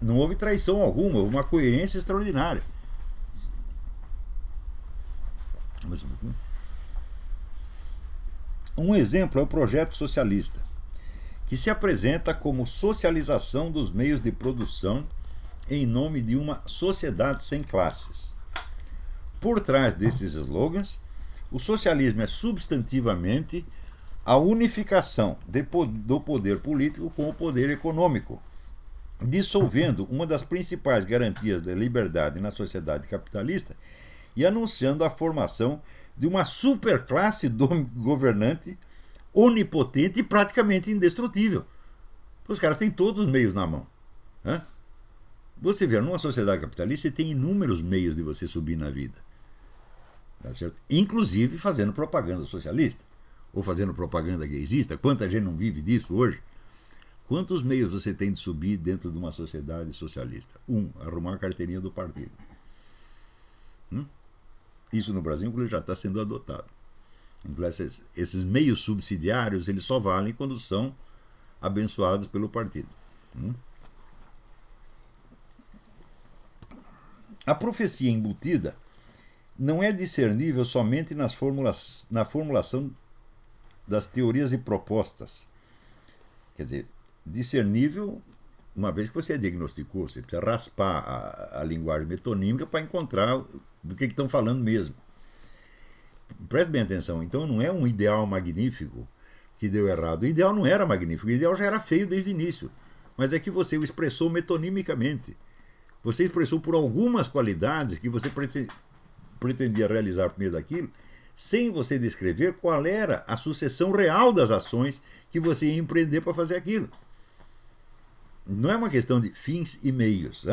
S1: não houve traição alguma, houve uma coerência extraordinária. Um exemplo é o projeto socialista, que se apresenta como socialização dos meios de produção em nome de uma sociedade sem classes. Por trás desses slogans, o socialismo é substantivamente a unificação do poder político com o poder econômico, dissolvendo uma das principais garantias da liberdade na sociedade capitalista e anunciando a formação de uma superclasse governante onipotente e praticamente indestrutível. Os caras têm todos os meios na mão. Você vê, numa sociedade capitalista, você tem inúmeros meios de você subir na vida. Tá certo? Inclusive fazendo propaganda socialista, ou fazendo propaganda gaysista. Quanta gente não vive disso hoje? Quantos meios você tem de subir dentro de uma sociedade socialista? Arrumar a carteirinha do partido. Isso no Brasil, inclusive, já está sendo adotado. Esses meios subsidiários, eles só valem quando são abençoados pelo partido. A profecia embutida não é discernível somente na formulação das teorias e propostas. Quer dizer, discernível, uma vez que você diagnosticou, você precisa raspar a linguagem metonímica para encontrar do que estão falando mesmo. Preste bem atenção, então não é um ideal magnífico que deu errado. O ideal não era magnífico, o ideal já era feio desde o início, mas é que você o expressou metonimicamente. Você expressou por algumas qualidades que você pretendia realizar por meio daquilo, sem você descrever qual era a sucessão real das ações que você ia empreender para fazer aquilo. Não é uma questão de fins e meios.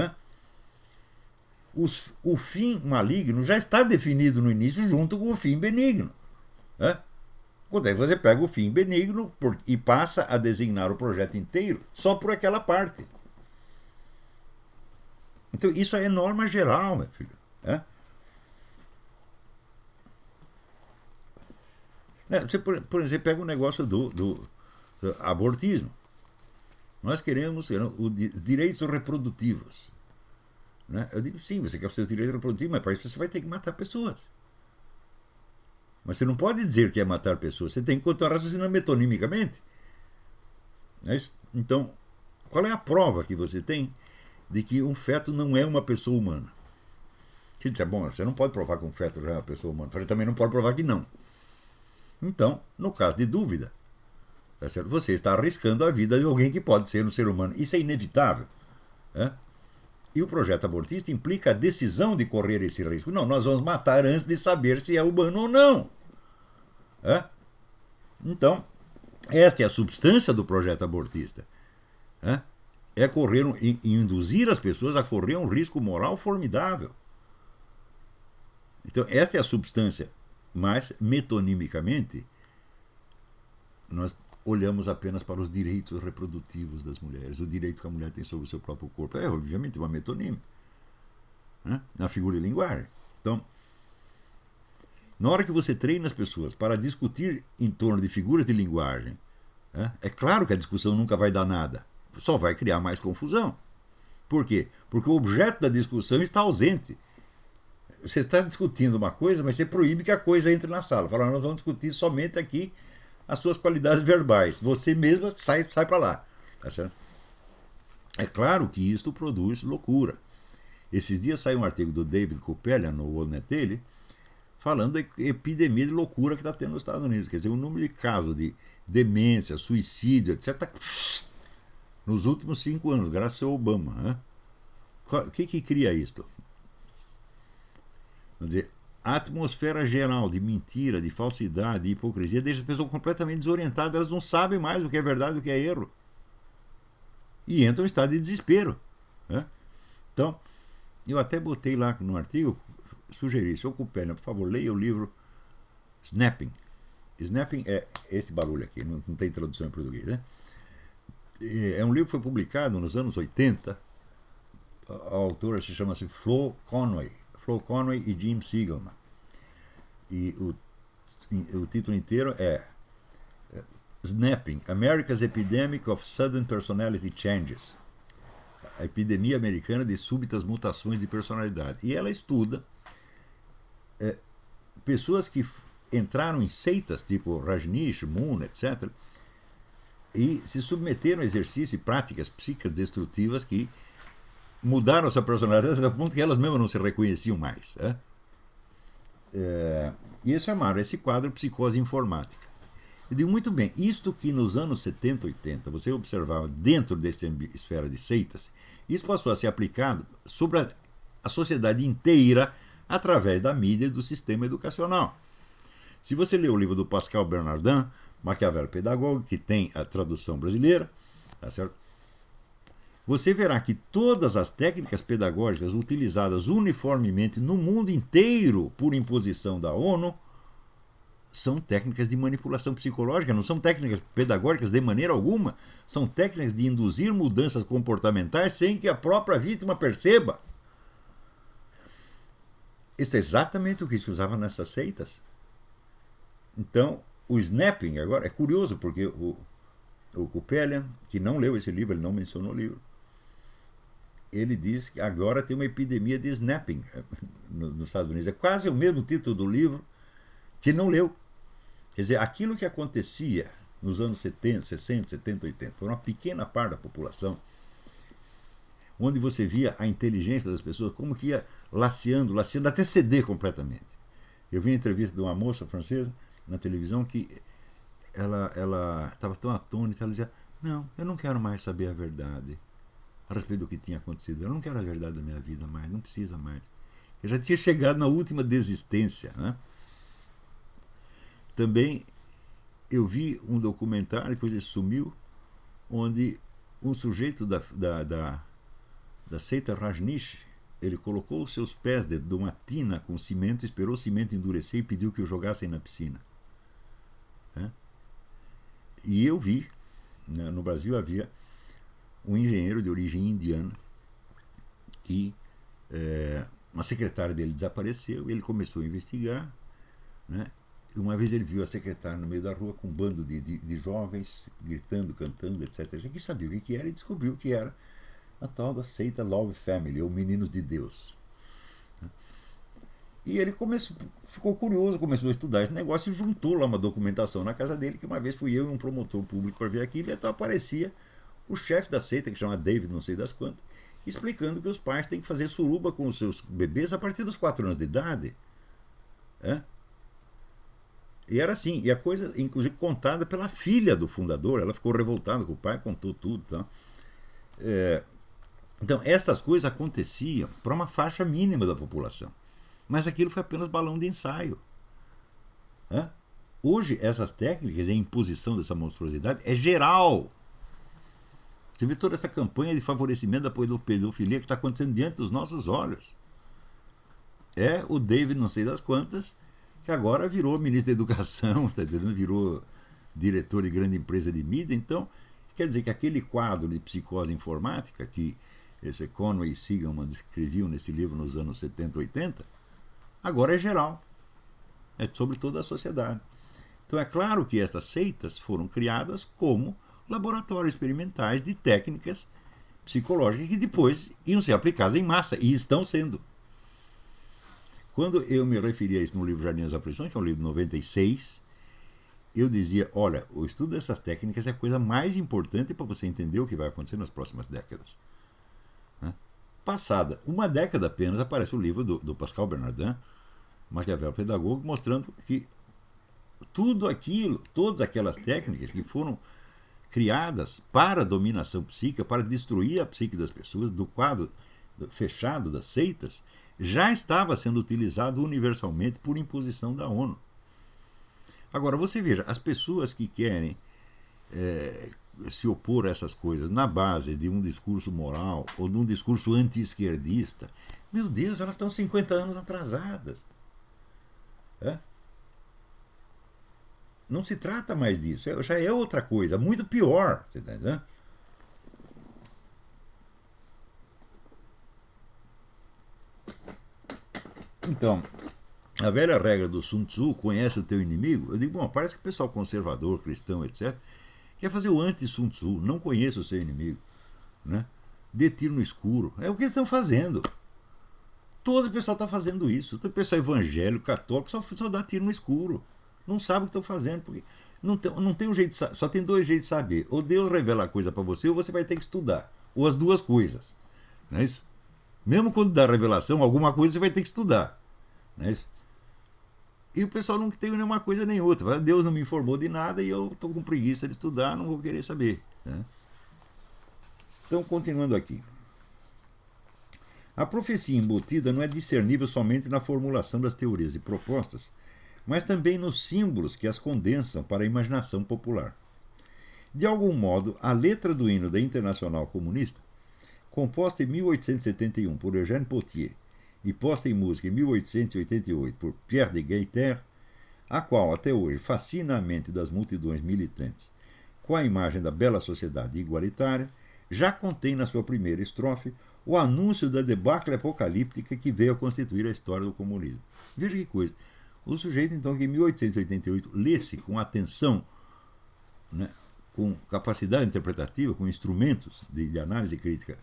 S1: O fim maligno já está definido no início junto com o fim benigno. Quando aí você pega o fim benigno e passa a designar o projeto inteiro só por aquela parte. Então isso é norma geral, meu filho. Você, por exemplo, pega o negócio do abortismo. Nós queremos os direitos reprodutivos. Eu digo, sim, você quer os seus direitos reprodutivos, mas para isso você vai ter que matar pessoas. Mas você não pode dizer que é matar pessoas, você tem que contar raciocinando metonimicamente. É isso? Então, qual é a prova que você tem de que um feto não é uma pessoa humana? Você diz, bom, você não pode provar que um feto já é uma pessoa humana, você também não pode provar que não. Então, no caso de dúvida, tá certo? Você está arriscando a vida de alguém que pode ser um ser humano. Isso é inevitável. E o projeto abortista implica a decisão de correr esse risco. Não, nós vamos matar antes de saber se é humano ou não. Então, esta é a substância do projeto abortista. É induzir as pessoas a correr um risco moral formidável. Então, esta é a substância. Mas, metonimicamente, nós olhamos apenas para os direitos reprodutivos das mulheres, o direito que a mulher tem sobre o seu próprio corpo. É, obviamente, uma metonímia. Na figura de linguagem. Então, na hora que você treina as pessoas para discutir em torno de figuras de linguagem, é claro que a discussão nunca vai dar nada. só vai criar mais confusão. Por quê? Porque o objeto da discussão está ausente. Você está discutindo uma coisa, mas você proíbe que a coisa entre na sala. Fala, nós vamos discutir somente aqui as suas qualidades verbais. Você mesmo sai para lá. Tá certo? É claro que isto produz loucura. Esses dias saiu um artigo do David Kupelian no WorldNet dele, falando da epidemia de loucura que está tendo nos Estados Unidos. Quer dizer, o número de casos de demência, suicídio, etc., nos últimos 5 anos, graças ao Obama. Né? O que cria isto? Quer dizer, a atmosfera geral de mentira, de falsidade, de hipocrisia deixa as pessoas completamente desorientadas, elas não sabem mais o que é verdade e o que é erro. E entram em estado de desespero. Né? Então, eu até botei lá no artigo, sugeri, seu Kupelian, por favor, leia o livro Snapping. Snapping é esse barulho aqui, não tem tradução em português. Né? É um livro que foi publicado nos anos 80. A autora se chama-se Flo Conway e Jim Siegelman. E o título inteiro é Snapping, America's Epidemic of Sudden Personality Changes. A epidemia americana de súbitas mutações de personalidade. E ela estuda pessoas que entraram em seitas tipo Rajneesh, Moon, etc., e se submeteram a exercícios e práticas psíquicas destrutivas que mudaram sua personalidade ao ponto que elas mesmas não se reconheciam mais. E eles chamaram esse quadro psicose informática. Eu digo, muito bem, isto que nos anos 70, 80 você observava dentro dessa esfera de seitas, isso passou a ser aplicado sobre a sociedade inteira através da mídia e do sistema educacional. Se você ler o livro do Pascal Bernardin, Maquiavel Pedagógico, que tem a tradução brasileira, tá certo? Você verá que todas as técnicas pedagógicas utilizadas uniformemente no mundo inteiro por imposição da ONU são técnicas de manipulação psicológica, não são técnicas pedagógicas de maneira alguma, são técnicas de induzir mudanças comportamentais sem que a própria vítima perceba. Isso é exatamente o que se usava nessas seitas. Então, o snapping agora é curioso, porque o Kupelian, que não leu esse livro, ele não mencionou o livro, ele diz que agora tem uma epidemia de snapping nos Estados Unidos. É quase o mesmo título do livro que não leu. Quer dizer, aquilo que acontecia nos anos 70, 60, 70, 80, por uma pequena parte da população, onde você via a inteligência das pessoas, como que ia laceando, até ceder completamente. Eu vi uma entrevista de uma moça francesa na televisão que ela estava tão atônita, ela dizia, não, eu não quero mais saber a verdade a respeito do que tinha acontecido. Eu não quero a verdade da minha vida mais, não precisa mais. Eu já tinha chegado na última desistência. Né? Também eu vi um documentário, depois ele sumiu, onde um sujeito da seita Rajneesh, ele colocou os seus pés dentro de uma tina com cimento, esperou o cimento endurecer e pediu que o jogassem na piscina. E eu vi, né, no Brasil havia um engenheiro de origem indiana que uma secretária dele desapareceu, ele começou a investigar, né? Uma vez ele viu a secretária no meio da rua com um bando de jovens gritando, cantando, etc. Ele sabia o que era e descobriu que era a tal da seita Love Family, ou Meninos de Deus. E ele ficou curioso, começou a estudar esse negócio e juntou lá uma documentação na casa dele, que uma vez fui eu e um promotor público para ver aquilo, e então aparecia o chefe da seita, que chama David não sei das quantas, explicando que os pais têm que fazer suruba com os seus bebês a partir dos 4 anos de idade. E era assim, e a coisa, inclusive, contada pela filha do fundador, ela ficou revoltada com o pai, contou tudo. Tá? Então, essas coisas aconteciam para uma faixa mínima da população. Mas aquilo foi apenas balão de ensaio. Hoje, essas técnicas, a imposição dessa monstruosidade é geral. Você vê toda essa campanha de favorecimento da pedofilia que está acontecendo diante dos nossos olhos. É o David não sei das quantas, que agora virou ministro da Educação, tá entendendo? Virou diretor de grande empresa de mídia. Então, quer dizer que aquele quadro de psicose informática que esse Conway e Siegelman escreviam nesse livro nos anos 70, 80, agora é geral. É sobre toda a sociedade. Então é claro que essas seitas foram criadas como laboratórios experimentais de técnicas psicológicas que depois iam ser aplicadas em massa, e estão sendo. Quando eu me referi a isso no livro Jardim das Aflições, que é um livro de 96, eu dizia, olha, o estudo dessas técnicas é a coisa mais importante para você entender o que vai acontecer nas próximas décadas. Né? Passada uma década apenas, aparece o livro do Pascal Bernardin, Maquiavel Pedagogo, mostrando que tudo aquilo, todas aquelas técnicas que foram criadas para a dominação psíquica, para destruir a psique das pessoas, do quadro fechado das seitas, já estava sendo utilizado universalmente por imposição da ONU. Agora, você veja, as pessoas que querem se opor a essas coisas na base de um discurso moral ou de um discurso anti-esquerdista, meu Deus, elas estão 50 anos atrasadas. Não se trata mais disso, já é outra coisa, muito pior. Você está entendendo? Então, a velha regra do Sun Tzu, conhece o teu inimigo, eu digo, bom, parece que o pessoal conservador, cristão, etc., quer fazer o anti-Sun Tzu, não conheça o seu inimigo, né? Dê tiro no escuro, é o que eles estão fazendo. Todo o pessoal está fazendo isso, todo o pessoal evangélico, católico, só dá tiro no escuro, não sabe o que estão fazendo, porque não tem um jeito de, só tem dois jeitos de saber, ou Deus revela a coisa para você, ou você vai ter que estudar, ou as duas coisas, não é isso? Mesmo quando dá revelação, alguma coisa você vai ter que estudar. Não é isso? E o pessoal não tem nenhuma coisa nem outra. Deus não me informou de nada e eu estou com preguiça de estudar, não vou querer saber. Né? Então, continuando aqui. A profecia embutida não é discernível somente na formulação das teorias e propostas, mas também nos símbolos que as condensam para a imaginação popular. De algum modo, a letra do hino da Internacional Comunista, composta em 1871 por Eugène Pottier e posta em música em 1888 por Pierre de Gaiter, a qual até hoje fascina a mente das multidões militantes com a imagem da bela sociedade igualitária, já contém na sua primeira estrofe o anúncio da debacle apocalíptica que veio a constituir a história do comunismo. Veja que coisa. O sujeito, então, que em 1888 lê-se com atenção, né, com capacidade interpretativa, com instrumentos de análise crítica,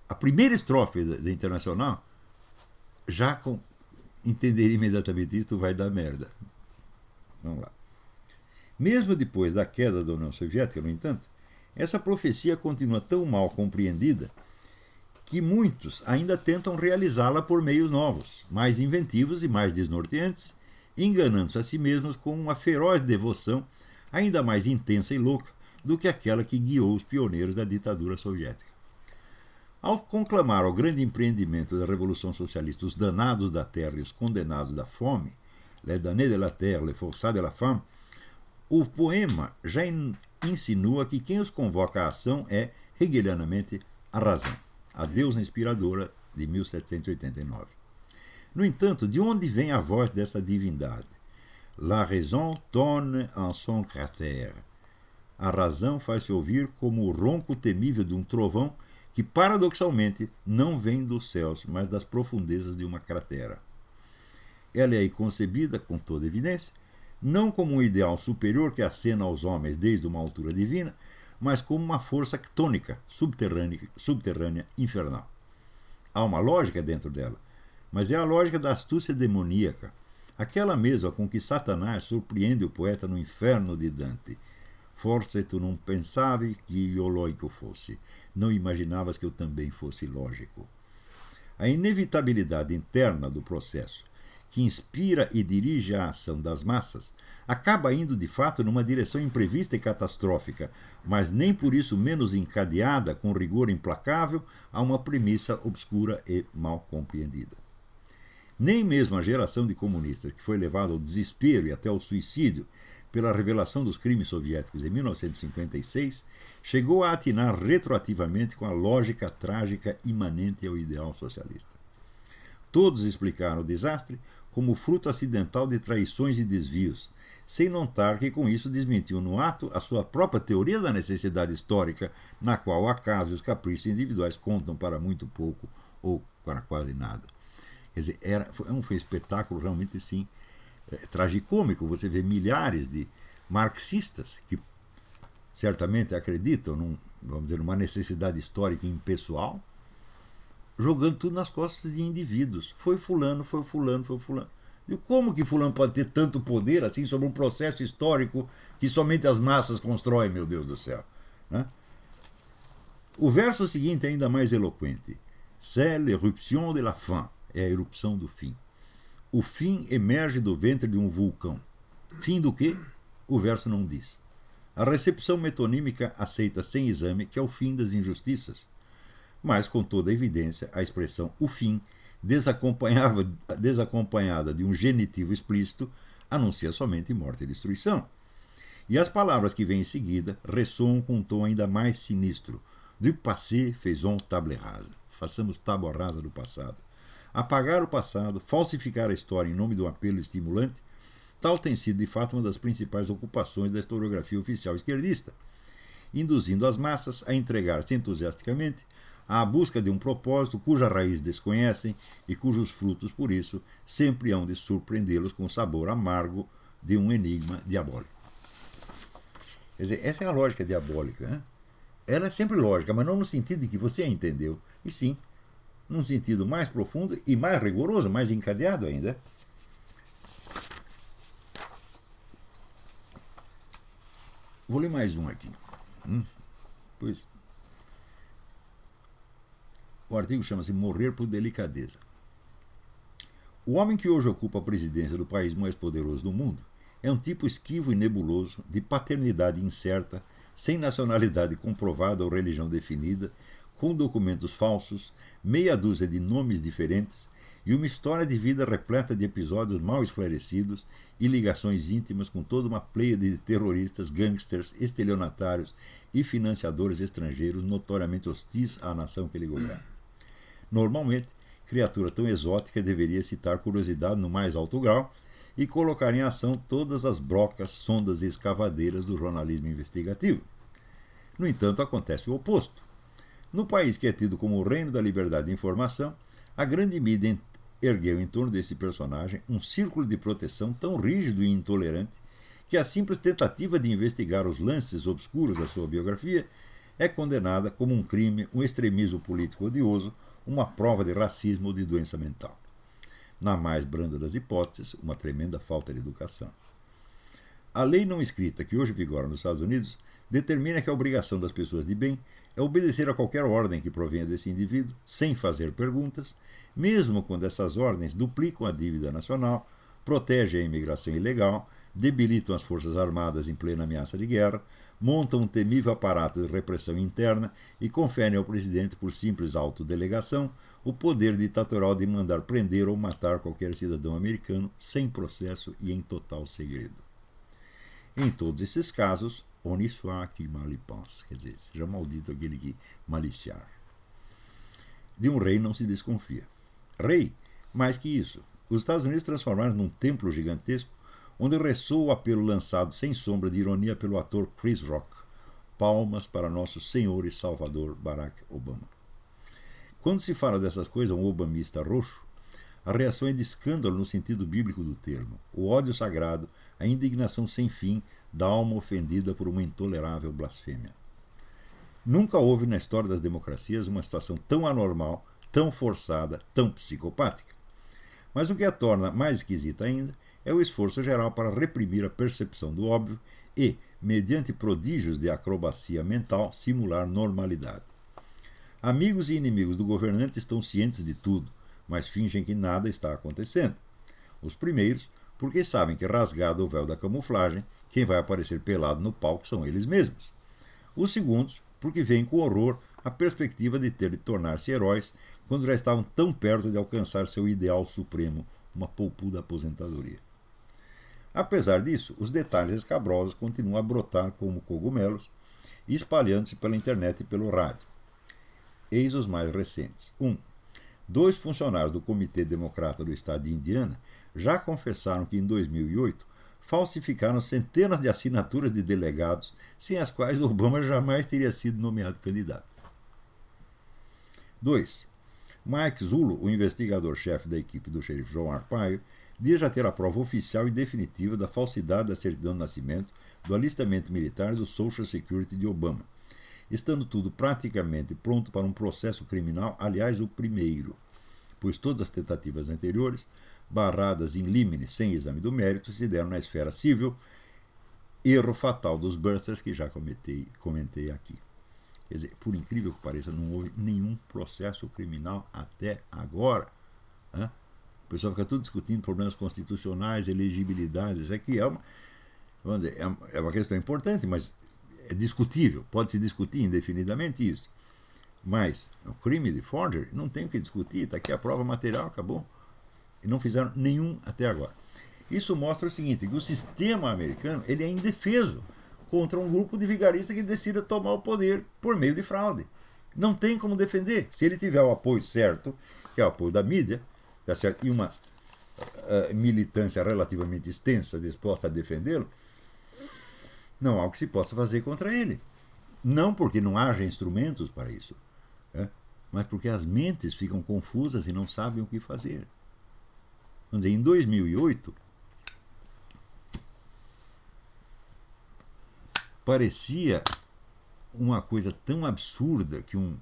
S1: a primeira estrofe da Internacional, já entender imediatamente isto vai dar merda. Vamos lá. Mesmo depois da queda da União Soviética, no entanto, essa profecia continua tão mal compreendida que muitos ainda tentam realizá-la por meios novos, mais inventivos e mais desnorteantes, enganando-se a si mesmos com uma feroz devoção ainda mais intensa e louca do que aquela que guiou os pioneiros da ditadura soviética. Ao conclamar ao grande empreendimento da Revolução Socialista os danados da terra e os condenados da fome, les damnés de la terre, les forçats de la femme, o poema já insinua que quem os convoca à ação é, hegelianamente, a razão, a deusa inspiradora de 1789. No entanto, de onde vem a voz dessa divindade? La raison tonne en son cratère. A razão faz-se ouvir como o ronco temível de um trovão que, paradoxalmente, não vem dos céus, mas das profundezas de uma cratera. Ela é aí concebida, com toda evidência, não como um ideal superior que acena aos homens desde uma altura divina, mas como uma força ctônica, subterrânea, infernal. Há uma lógica dentro dela, mas é a lógica da astúcia demoníaca, aquela mesma com que Satanás surpreende o poeta no inferno de Dante. Forse tu non pensavi que io loico fosse. Não imaginavas que eu também fosse lógico. A inevitabilidade interna do processo, que inspira e dirige a ação das massas, acaba indo de fato numa direção imprevista e catastrófica, mas nem por isso menos encadeada com rigor implacável a uma premissa obscura e mal compreendida. Nem mesmo a geração de comunistas que foi levada ao desespero e até ao suicídio pela revelação dos crimes soviéticos em 1956, chegou a atinar retroativamente com a lógica trágica imanente ao ideal socialista. Todos explicaram o desastre como fruto acidental de traições e desvios, sem notar que com isso desmentiam no ato a sua própria teoria da necessidade histórica, na qual o acaso e os caprichos individuais contam para muito pouco ou para quase nada. Quer dizer, foi um espetáculo realmente, sim, tragicômico. Você vê milhares de marxistas que certamente acreditam vamos dizer, numa necessidade histórica impessoal, jogando tudo nas costas de indivíduos. Foi fulano, foi fulano, foi fulano. E como que fulano pode ter tanto poder assim sobre um processo histórico que somente as massas constroem, meu Deus do céu? Né? O verso seguinte é ainda mais eloquente. C'est l'éruption de la fin. É a erupção do fim. O fim emerge do ventre de um vulcão. Fim do quê? O verso não diz. A recepção metonímica aceita sem exame que é o fim das injustiças. Mas, com toda evidência, a expressão o fim, desacompanhada de um genitivo explícito, anuncia somente morte e destruição. E as palavras que vêm em seguida ressoam com um tom ainda mais sinistro. Du passé faisons table rase. Façamos tábua rasa do passado. Apagar o passado, falsificar a história em nome de um apelo estimulante, tal tem sido de fato uma das principais ocupações da historiografia oficial esquerdista, induzindo as massas a entregar-se entusiasticamente à busca de um propósito cuja raiz desconhecem e cujos frutos, por isso, sempre hão de surpreendê-los com o sabor amargo de um enigma diabólico. Quer dizer, essa é a lógica diabólica. Né? Ela é sempre lógica, mas não no sentido em que você a entendeu, e sim num sentido mais profundo e mais rigoroso, mais encadeado ainda. Vou ler mais um aqui. Pois. O artigo chama-se Morrer por Delicadeza. O homem que hoje ocupa a presidência do país mais poderoso do mundo é um tipo esquivo e nebuloso, de paternidade incerta, sem nacionalidade comprovada ou religião definida, com documentos falsos, meia dúzia de nomes diferentes e uma história de vida repleta de episódios mal esclarecidos e ligações íntimas com toda uma pleiade de terroristas, gangsters, estelionatários e financiadores estrangeiros notoriamente hostis à nação que ele governa. Normalmente, criatura tão exótica deveria citar curiosidade no mais alto grau e colocar em ação todas as brocas, sondas e escavadeiras do jornalismo investigativo. No entanto, acontece o oposto. No país que é tido como o reino da liberdade de informação, a grande mídia ergueu em torno desse personagem um círculo de proteção tão rígido e intolerante que a simples tentativa de investigar os lances obscuros da sua biografia é condenada como um crime, um extremismo político odioso, uma prova de racismo ou de doença mental. Na mais branda das hipóteses, uma tremenda falta de educação. A lei não escrita que hoje vigora nos Estados Unidos determina que a obrigação das pessoas de bem é obedecer a qualquer ordem que provenha desse indivíduo, sem fazer perguntas, mesmo quando essas ordens duplicam a dívida nacional, protegem a imigração ilegal, debilitam as forças armadas em plena ameaça de guerra, montam um temível aparato de repressão interna e conferem ao presidente, por simples autodelegação, o poder ditatorial de mandar prender ou matar qualquer cidadão americano sem processo e em total segredo. Em todos esses casos, honi soit qui mal y pense, quer dizer, seja maldito aquele que maliciar. De um rei não se desconfia. Rei, mais que isso, os Estados Unidos transformaram num templo gigantesco onde ressoa o apelo lançado sem sombra de ironia pelo ator Chris Rock. Palmas para nosso Senhor e Salvador Barack Obama. Quando se fala dessas coisas a um obamista roxo, a reação é de escândalo no sentido bíblico do termo, o ódio sagrado, a indignação sem fim da alma ofendida por uma intolerável blasfêmia. Nunca houve na história das democracias uma situação tão anormal, tão forçada, tão psicopática. Mas o que a torna mais esquisita ainda é o esforço geral para reprimir a percepção do óbvio e, mediante prodígios de acrobacia mental, simular normalidade. Amigos e inimigos do governante estão cientes de tudo, mas fingem que nada está acontecendo. Os primeiros, porque sabem que, rasgado o véu da camuflagem, quem vai aparecer pelado no palco são eles mesmos. Os segundos, porque veem com horror a perspectiva de ter de tornar-se heróis quando já estavam tão perto de alcançar seu ideal supremo, uma poupuda aposentadoria. Apesar disso, os detalhes escabrosos continuam a brotar como cogumelos, espalhando-se pela internet e pelo rádio. Eis os mais recentes. 1. 2 funcionários do Comitê Democrata do Estado de Indiana já confessaram que em 2008 falsificaram centenas de assinaturas de delegados sem as quais Obama jamais teria sido nomeado candidato. 2. Mike Zullo, o investigador-chefe da equipe do xerife João Arpaio, diz já ter a prova oficial e definitiva da falsidade da certidão de nascimento do alistamento militar do Social Security de Obama, estando tudo praticamente pronto para um processo criminal, aliás, o primeiro, pois todas as tentativas anteriores, barradas in limine sem exame do mérito, se deram na esfera civil, erro fatal dos busters que já comentei aqui. Quer dizer, por incrível que pareça, não houve nenhum processo criminal até agora. Né? O pessoal fica tudo discutindo problemas constitucionais, elegibilidades. É que vamos dizer, é uma questão importante, mas é discutível. Pode-se discutir indefinidamente isso. Mas o crime de forgery não tem o que discutir. Está aqui a prova material, acabou. E não fizeram nenhum até agora. Isso mostra o seguinte, que o sistema americano ele é indefeso contra um grupo de vigaristas que decida tomar o poder por meio de fraude. Não tem como defender. Se ele tiver o apoio certo, que é o apoio da mídia, tá certo? E uma militância relativamente extensa disposta a defendê-lo, não há o que se possa fazer contra ele. Não porque não haja instrumentos para isso, mas porque as mentes ficam confusas e não sabem o que fazer. Vamos dizer, em 2008, parecia uma coisa tão absurda que um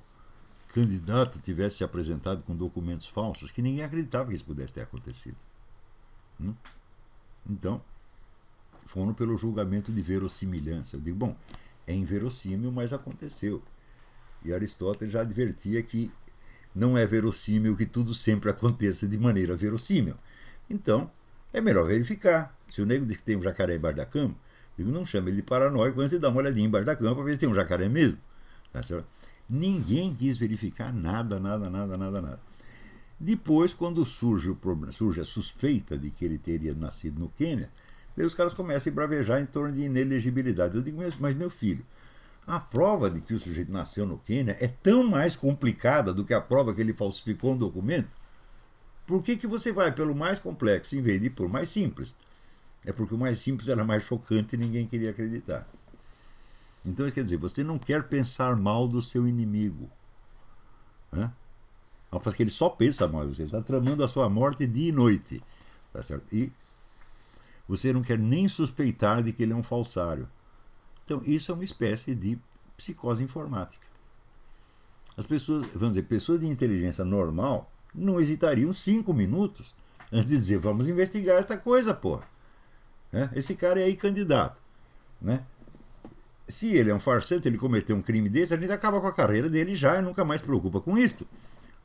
S1: candidato tivesse se apresentado com documentos falsos que ninguém acreditava que isso pudesse ter acontecido. Então, foram pelo julgamento de verossimilhança. Eu digo, bom, é inverossímil, mas aconteceu. E Aristóteles já advertia que não é verossímil que tudo sempre aconteça de maneira verossímil. Então, é melhor verificar. Se o nego diz que tem um jacaré embaixo da cama, digo, não chama ele de paranoico antes de dar uma olhadinha embaixo da cama para ver se tem um jacaré mesmo. Tá certo? Ninguém quis verificar nada. Depois, quando surge a suspeita de que ele teria nascido no Quênia, daí os caras começam a bravejar em torno de inelegibilidade. Eu digo, mas meu filho, a prova de que o sujeito nasceu no Quênia é tão mais complicada do que a prova que ele falsificou um documento. Por que você vai pelo mais complexo em vez de ir por mais simples? É porque o mais simples era mais chocante e ninguém queria acreditar. Então, isso quer dizer, você não quer pensar mal do seu inimigo. Porque ele só pensa mal, você está tramando a sua morte dia e noite. Tá certo? E você não quer nem suspeitar de que ele é um falsário. Então, isso é uma espécie de psicose informática. As pessoas, vamos dizer, pessoas de inteligência normal não hesitariam 5 minutos antes de dizer, vamos investigar esta coisa, porra. Esse cara é aí candidato. Né? Se ele é um farsante, ele cometeu um crime desse, a gente acaba com a carreira dele já e nunca mais se preocupa com isso.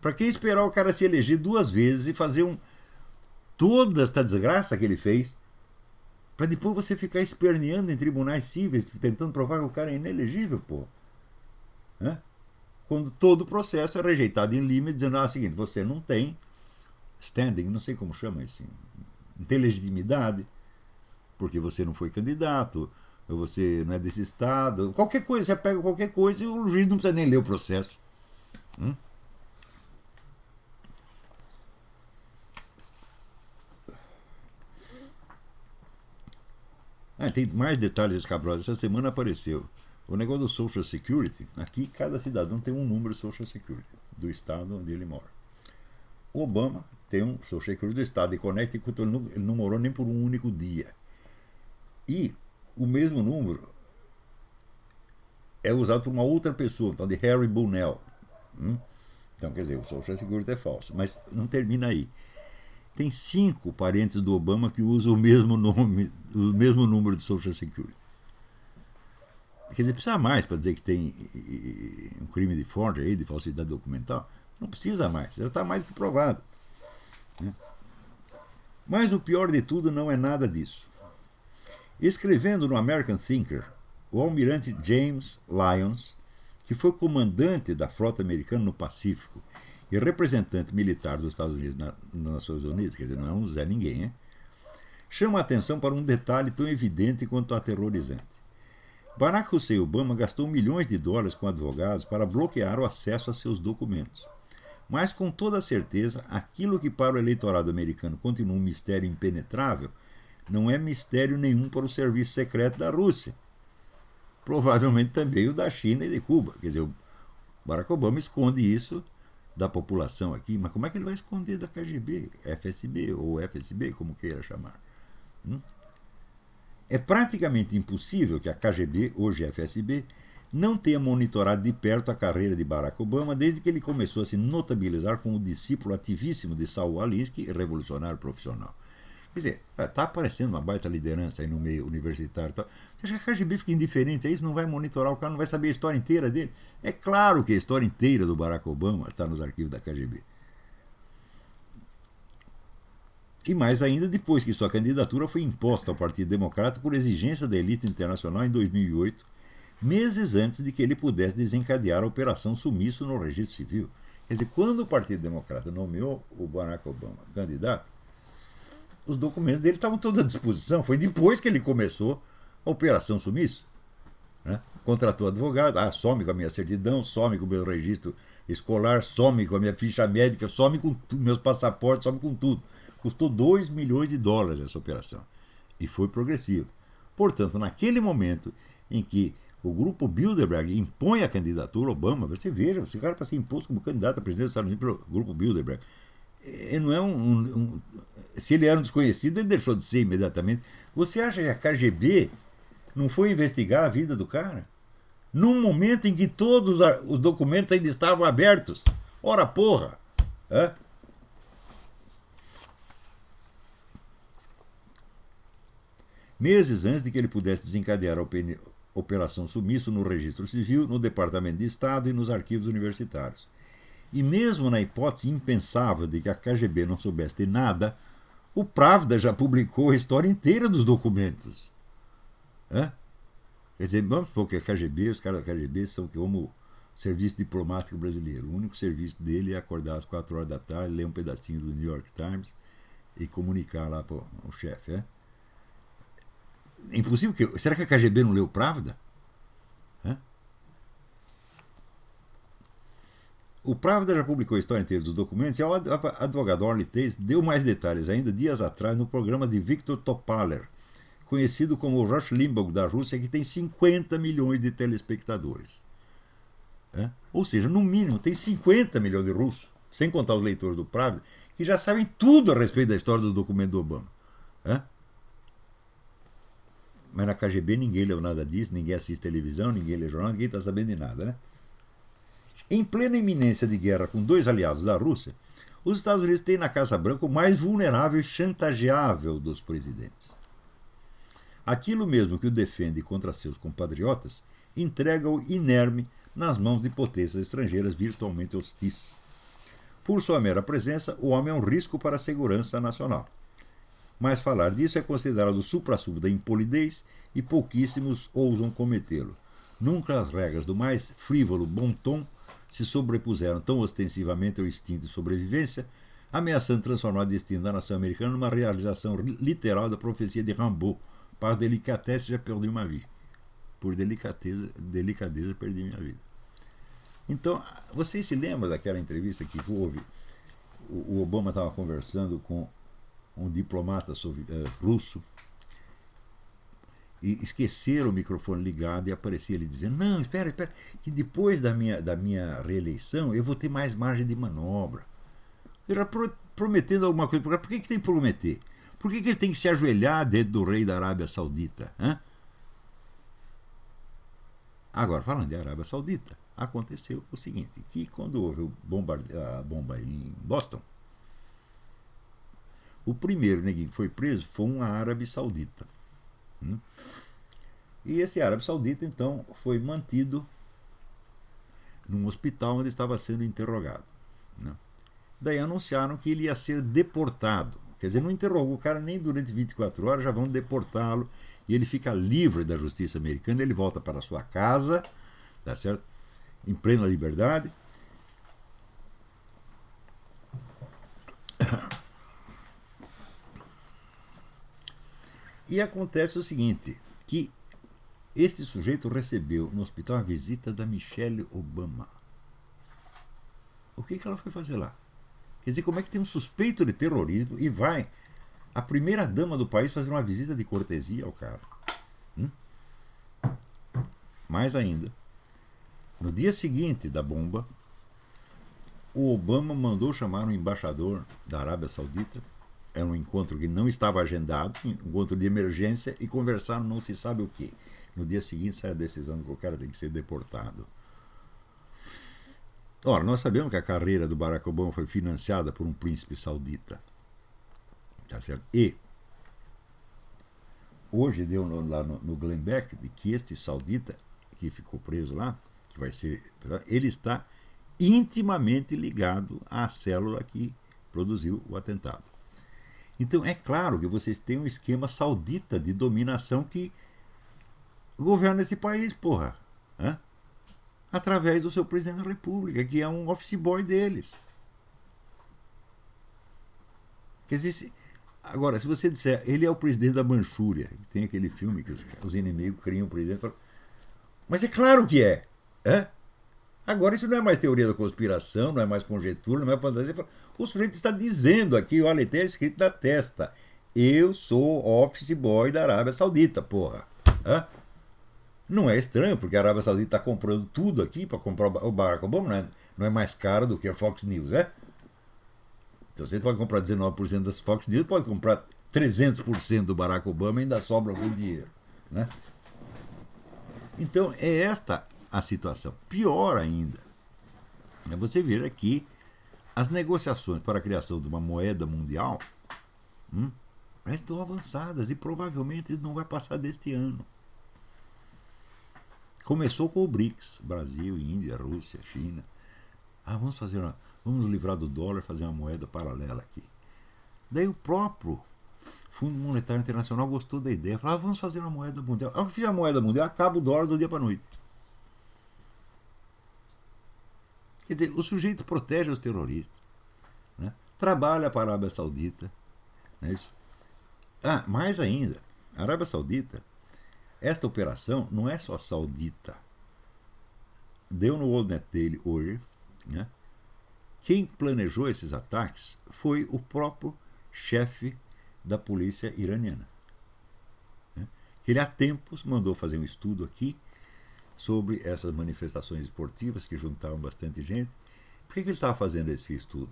S1: Para que esperar o cara se eleger 2 vezes e fazer toda esta desgraça que ele fez, para depois você ficar esperneando em tribunais cíveis, tentando provar que o cara é inelegível, pô. Quando todo o processo é rejeitado em limite, dizendo, o seguinte, você não tem standing, não sei como chama isso, não tem legitimidade, porque você não foi candidato, ou você não é desse estado, qualquer coisa, você pega qualquer coisa e o juiz não precisa nem ler o processo. Tem mais detalhes escabrosos. Essa semana apareceu o negócio do Social Security. Aqui cada cidadão tem um número de Social Security do estado onde ele mora. O Obama tem um Social Security do estado de Connecticut, ele não morou nem por um único dia. E o mesmo número é usado por uma outra pessoa, então de Harry Bunnell. Então, quer dizer, o Social Security é falso, mas não termina aí. Tem 5 parentes do Obama que usam o mesmo nome, o mesmo número de Social Security. Quer dizer, precisa mais para dizer que tem um crime de forgery, de falsidade documental? Não precisa mais, já está mais do que provado. Mas o pior de tudo não é nada disso. Escrevendo no American Thinker, o almirante James Lyons, que foi comandante da frota americana no Pacífico e representante militar dos Estados Unidos nas Nações Unidas, quer dizer, não é um Zé Ninguém, chama a atenção para um detalhe tão evidente quanto aterrorizante. Barack Hussein Obama gastou milhões de dólares com advogados para bloquear o acesso a seus documentos. Mas, com toda certeza, aquilo que para o eleitorado americano continua um mistério impenetrável, não é mistério nenhum para o serviço secreto da Rússia. Provavelmente também o da China e de Cuba. Quer dizer, o Barack Obama esconde isso da população aqui, mas como é que ele vai esconder da KGB, FSB ou FSB, como queira chamar? É praticamente impossível que a KGB, hoje FSB, não tenha monitorado de perto a carreira de Barack Obama desde que ele começou a se notabilizar como discípulo ativíssimo de Saul Alinsky, revolucionário profissional. Quer dizer, está aparecendo uma baita liderança aí no meio universitário. Você acha que a KGB fica indiferente a isso? Não vai monitorar o cara, não vai saber a história inteira dele? É claro que a história inteira do Barack Obama está nos arquivos da KGB. E mais ainda depois que sua candidatura foi imposta ao Partido Democrata por exigência da elite internacional em 2008, meses antes de que ele pudesse desencadear a Operação Sumiço no Registro Civil. Quer dizer, quando o Partido Democrata nomeou o Barack Obama candidato, os documentos dele estavam todos à disposição. Foi depois que ele começou a Operação Sumiço. Né? Contratou advogado, some com a minha certidão, some com o meu registro escolar, some com a minha ficha médica, some com meus passaportes, some com tudo. Custou $2 milhões essa operação. E foi progressivo. Portanto, naquele momento em que o grupo Bilderberg impõe a candidatura Obama, você veja, esse cara para ser imposto como candidato a presidente dos Estados Unidos pelo grupo Bilderberg. Ele não é se ele era um desconhecido, ele deixou de ser imediatamente. Você acha que a KGB não foi investigar a vida do cara? Num momento em que todos os documentos ainda estavam abertos. Ora porra! Meses antes de que ele pudesse desencadear a Operação Sumiço no Registro Civil, no Departamento de Estado e nos arquivos universitários. E mesmo na hipótese impensável de que a KGB não soubesse de nada, o Pravda já publicou a história inteira dos documentos. Quer dizer, vamos supor que a KGB, os caras da KGB são como o Serviço Diplomático Brasileiro. O único serviço dele é acordar às 4 horas da tarde, ler um pedacinho do New York Times e comunicar lá para o chefe. É impossível que... Será que a KGB não leu Pravda? O Pravda já publicou a história inteira dos documentos e o advogado Orly Tace deu mais detalhes ainda dias atrás no programa de Viktor Topaler, conhecido como o Rush Limbaugh da Rússia, que tem 50 milhões de telespectadores. Ou seja, no mínimo tem 50 milhões de russos, sem contar os leitores do Pravda, que já sabem tudo a respeito da história dos documentos do Obama. Mas na KGB ninguém leu nada disso, ninguém assiste televisão, ninguém lê jornal, ninguém está sabendo de nada, né? Em plena iminência de guerra com dois aliados da Rússia, os Estados Unidos têm na Casa Branca o mais vulnerável e chantageável dos presidentes. Aquilo mesmo que o defende contra seus compatriotas, entrega-o inerme nas mãos de potências estrangeiras virtualmente hostis. Por sua mera presença, o homem é um risco para a segurança nacional. Mas falar disso é considerado o suprassumo da impolidez e pouquíssimos ousam cometê-lo. Nunca as regras do mais frívolo bom tom se sobrepuseram tão ostensivamente ao instinto de sobrevivência, ameaçando transformar o destino da nação americana numa realização literal da profecia de Rimbaud: par délicatesse, já perdi uma vie. Por delicadeza perdi minha vida. Então, vocês se lembram daquela entrevista que houve? O Obama estava conversando com um diplomata russo e esqueceram o microfone ligado e aparecia ele dizendo: não, espera, que depois da minha reeleição eu vou ter mais margem de manobra. Ele era prometendo alguma coisa. Por que tem que prometer? Por que ele tem que se ajoelhar diante do rei da Arábia Saudita? Agora, falando de Arábia Saudita, aconteceu o seguinte, que quando houve a bomba em Boston, o primeiro neguinho que foi preso foi um árabe saudita. E esse árabe saudita, então, foi mantido num hospital onde estava sendo interrogado. Daí anunciaram que ele ia ser deportado. Quer dizer, não interrogou o cara nem durante 24 horas, já vão deportá-lo e ele fica livre da justiça americana, ele volta para a sua casa, tá certo? Em plena liberdade. E acontece o seguinte, que este sujeito recebeu no hospital a visita da Michelle Obama. O que ela foi fazer lá? Quer dizer, como é que tem um suspeito de terrorismo e vai a primeira dama do país fazer uma visita de cortesia ao cara? Mais ainda, no dia seguinte da bomba, o Obama mandou chamar um embaixador da Arábia Saudita é um encontro que não estava agendado, um encontro de emergência, e conversaram não se sabe o quê. No dia seguinte sai a decisão de que o cara tem que ser deportado. Ora, nós sabemos que a carreira do Barack Obama foi financiada por um príncipe saudita. Tá certo? E hoje deu lá no Glenn Beck de que este saudita que ficou preso lá, que vai ser, ele está intimamente ligado à célula que produziu o atentado. Então é claro que vocês têm um esquema saudita de dominação que governa esse país, porra. Hã? Através do seu presidente da República, que é um office boy deles. Quer dizer, agora, se você disser, ele é o presidente da Manchúria, que tem aquele filme que os inimigos criam o presidente, falam, mas é claro que é. Hã? Agora isso não é mais teoria da conspiração, não é mais conjectura, não é fantasia. O sujeito está dizendo aqui, olha, ele tem escrito na testa, eu sou office boy da Arábia Saudita, porra. Hã? Não é estranho, porque a Arábia Saudita está comprando tudo aqui para comprar o Barack Obama, não é mais caro do que a Fox News, é? Então você pode comprar 19% das Fox News, pode comprar 300% do Barack Obama e ainda sobra algum dinheiro, né? Então é esta a situação. Pior ainda, é você ver aqui as negociações para a criação de uma moeda mundial já estão avançadas e provavelmente não vai passar deste ano. Começou com o BRICS, Brasil, Índia, Rússia, China. Vamos nos livrar do dólar e fazer uma moeda paralela aqui. Daí o próprio Fundo Monetário Internacional gostou da ideia. Falou, vamos fazer uma moeda mundial. Ao que fizer a moeda mundial, acaba o dólar do dia para a noite. Quer dizer, o sujeito protege os terroristas, né? Trabalha para a Arábia Saudita. Não é isso? Mais ainda, a Arábia Saudita, esta operação não é só saudita. Deu no WorldNet dele hoje, né? Quem planejou esses ataques foi o próprio chefe da polícia iraniana, né? Ele há tempos mandou fazer um estudo aqui sobre essas manifestações esportivas que juntavam bastante gente. Por que ele estava fazendo esse estudo?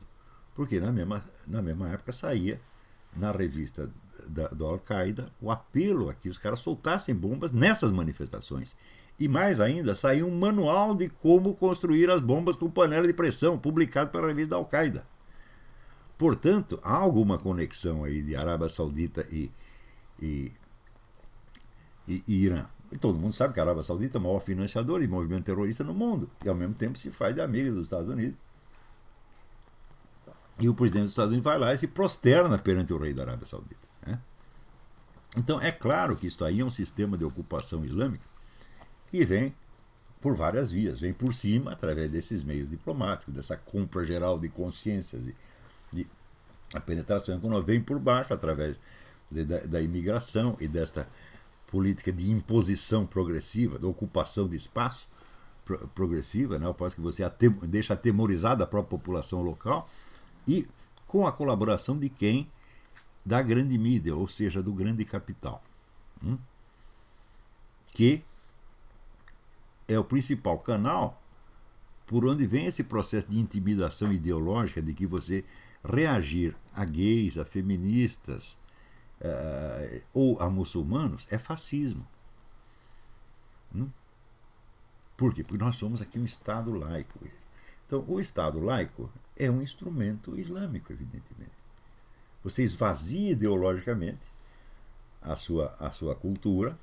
S1: Porque na mesma época saía na revista do Al-Qaeda o apelo a que os caras soltassem bombas nessas manifestações. E mais ainda, saiu um manual de como construir as bombas com panela de pressão, publicado pela revista da Al-Qaeda. Portanto, há alguma conexão aí de Arábia Saudita e Irã. E todo mundo sabe que a Arábia Saudita é o maior financiador de movimento terrorista no mundo. E ao mesmo tempo se faz de amiga dos Estados Unidos. E o presidente dos Estados Unidos vai lá e se prosterna perante o rei da Arábia Saudita, né? Então é claro que isto aí é um sistema de ocupação islâmica que vem por várias vias. Vem por cima, através desses meios diplomáticos, dessa compra geral de consciências e a penetração econômica. Vem por baixo, através da imigração e desta política de imposição progressiva, da ocupação de espaço progressiva, né? Ao passo que você deixa atemorizada a própria população local, e com a colaboração de quem? Da grande mídia, ou seja, do grande capital, que é o principal canal por onde vem esse processo de intimidação ideológica, de que você reagir a gays, a feministas ou a muçulmanos é fascismo. Por quê? Porque nós somos aqui um Estado laico. Então, o Estado laico é um instrumento islâmico, evidentemente. Você esvazia ideologicamente a sua cultura,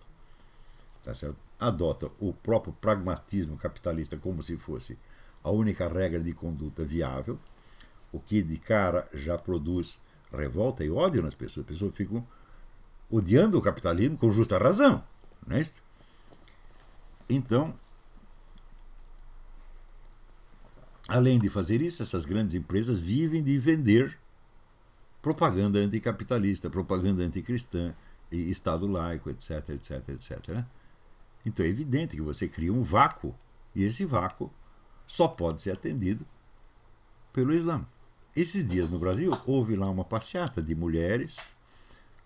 S1: tá certo? Adota o próprio pragmatismo capitalista como se fosse a única regra de conduta viável, o que de cara já produz revolta e ódio nas pessoas. As pessoas ficam odiando o capitalismo com justa razão, não é isso? Então, além de fazer isso, essas grandes empresas vivem de vender propaganda anticapitalista, propaganda anticristã, e Estado laico, etc, etc, etc, né? Então é evidente que você cria um vácuo, e esse vácuo só pode ser atendido pelo Islã. Esses dias no Brasil houve lá uma passeata de mulheres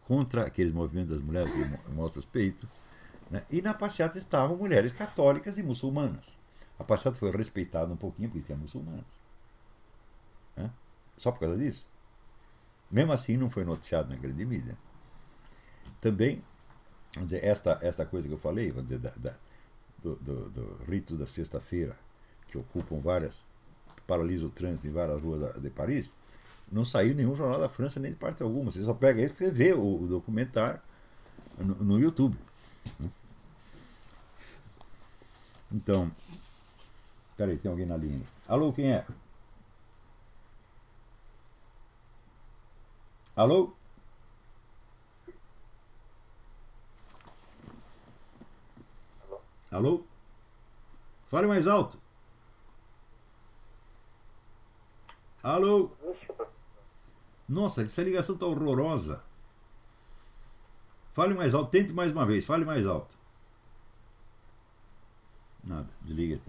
S1: contra aqueles movimentos das mulheres que mostram os peitos, né? E na passeata estavam mulheres católicas e muçulmanas. A passeata foi respeitada um pouquinho porque tinha muçulmanas, né? Só por causa disso. Mesmo assim, não foi noticiado na grande mídia. Também, vamos dizer, esta coisa que eu falei, vamos dizer, do rito da sexta-feira, que ocupam paralisa o trânsito em várias ruas de Paris, não saiu nenhum jornal da França nem de parte alguma. Você só pega isso e vê o documentário no YouTube. Então, peraí, tem alguém na linha. Alô, quem é? Alô? Alô? Fale mais alto. Alô? Nossa, essa ligação tá horrorosa. Fale mais alto, tente mais uma vez, fale mais alto. Nada, desliga.